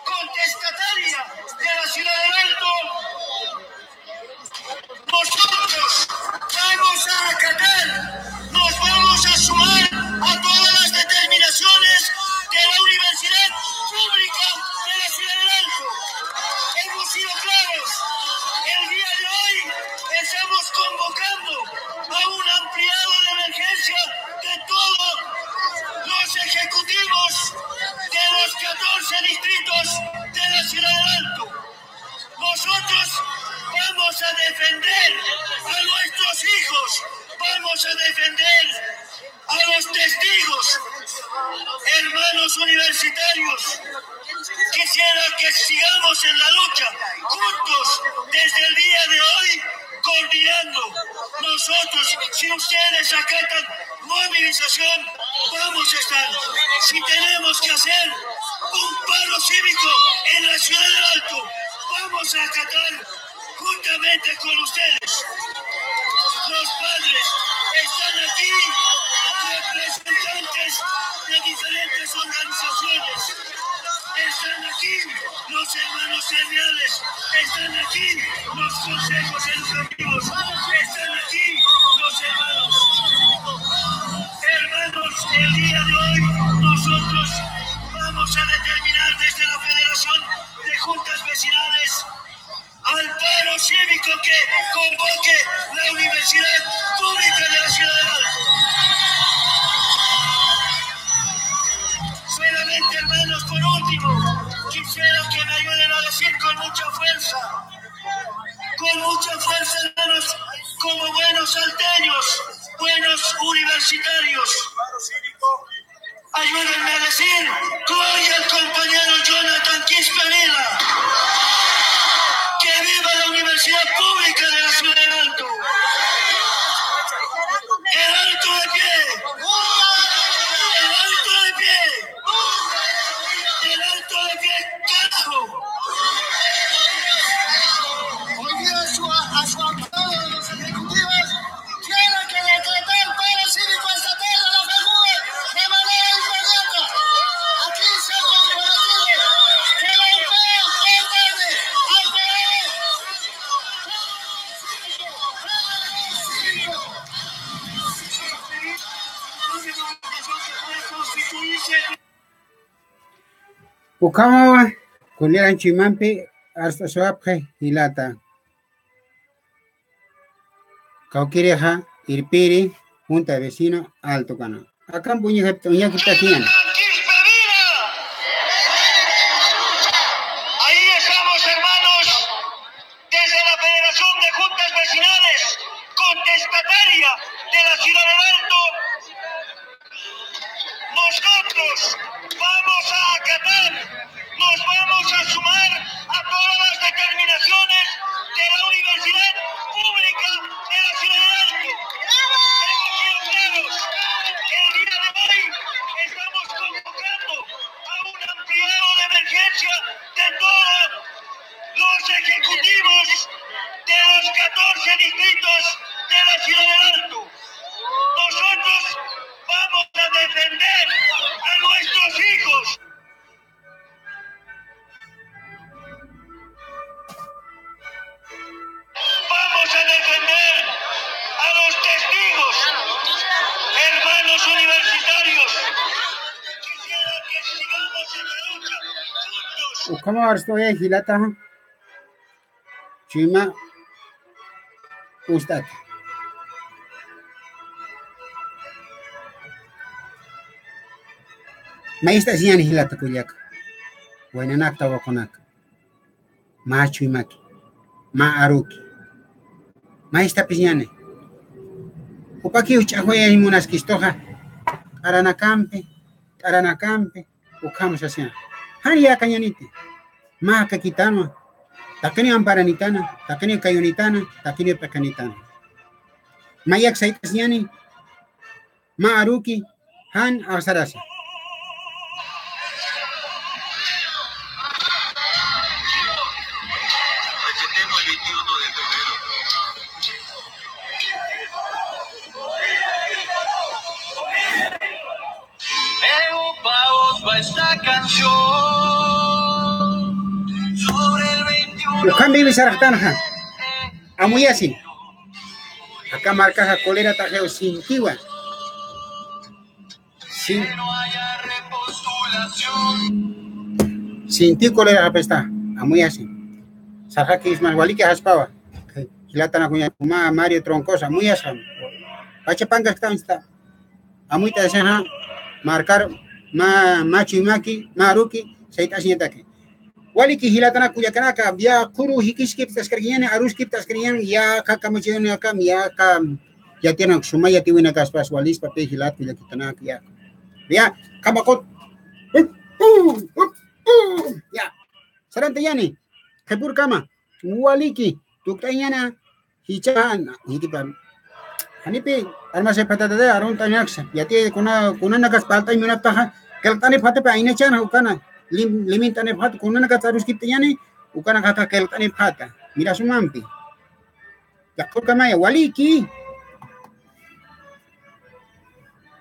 contestataria de la Ciudad del Alto. Nosotros vamos a acatar, nos vamos a sumar a todas las determinaciones de la Universidad Pública de la Ciudad del Alto. Hemos sido claros, el día de hoy estamos convocando a un ampliado de emergencia de todos los ejecutivos de los 14 distritos de la Ciudad del Alto. Nosotros vamos a defender a nuestros hijos, vamos a defender a los testigos, hermanos universitarios. Quisiera que sigamos en la lucha, juntos, desde el día de hoy, coordinando. Nosotros, si ustedes acatan movilización, vamos a estar. Si tenemos que hacer un paro cívico en la Ciudad del Alto, vamos a acatar juntamente con ustedes. Los padres están aquí, representantes de diferentes organizaciones. Están aquí los hermanos gremiales, están aquí los consejos educativos, están aquí los hermanos. Hermanos, el día de hoy nosotros vamos a determinar desde la Federación de Juntas Vecinales al paro cívico que convoque la Universidad Pública de la Ciudad del Alto. Solamente, hermanos, por último, quisiera que me ayuden a decir con mucha fuerza, hermanos, como buenos salteños, buenos universitarios. Ayúdenme a decir, gloria al compañero Jonathan Quispe Vida. ¡Que viva la Universidad Pública de la Ciudad del Alto! ¡El Alto de pie! ¡El Alto de pie! ¡El Alto de pie, carajo! Hoy día a su amparo de los ejecutivos tienen que decretar paro cívico estatal a la FEJUVE de manera inmediata. Aquí se ha comprometido que la UPEA es verde, Pukamawa, kuliran chimampi, hasta suapje, hilata. Kaukireja, irpiri, junta de vecino, alto cana. Acá en Puñaquita, aquí. Ahí estamos, hermanos, desde la Federación de Juntas Vecinales, contestataria de la Ciudad del Alto. Nosotros vamos a acatar, nos vamos a sumar a todas las determinaciones de la Universidad Pública de la Ciudad del Alto. Hemos sido claros. El día de hoy estamos convocando a un ampliado de emergencia de todos los ejecutivos de los 14 distritos de la Ciudad del Alto. Nosotros vamos a defender a nuestros hijos. Vamos a defender a los testigos, hermanos universitarios. Quisiera que sigamos en la lucha juntos. Ukama arstoya hilata. Chima, Ustad. Maista siyan hilata kuyak. Buenanak tawakonak. Machu y maki. Ma aruki. Maista piñane. Upaki uchahuaya y munaskistoja. Aranakampe. Ukamos así. Haria cañanite. Ma kakitano. Takini amparanitana. Takini kayunitana. Takini pekanitana. Mayak saitas yani. Ma aruki. Han asarasa. Esta canción sobre el 21 Ukambi bisaraktanja. Amuy así. Acá marca colera tajeo sin tiwa. Sin ti colera apesta. Amuy así. Sajaki ismal waliki haspawa. Hilata kunya kuma Mario Troncosa muy así. Pache pangas está. Amuy te deseja marcar machu y maki, maruki, seita sietake. Waliki hilatana kuyakanaka, ya kuru hikiskip taskargian, aruskip taskargian, ya kakamachion yakam, ya tiene sumaya tiwina kaspas walis pape hilat kuyakitanaka ya. Ya, kamakot. Ya. Sarante yani. Kepur kama. Waliki, tuktayana hichan, hikipan. Hanipi almase patata de aron tanyax yati kuna nakas palta y una paja keltane phate pa aine chana ukana limintane phat kuna nakas arus kiptayani ukana kaka keltane phata mira sumampi yakor kamaya waliki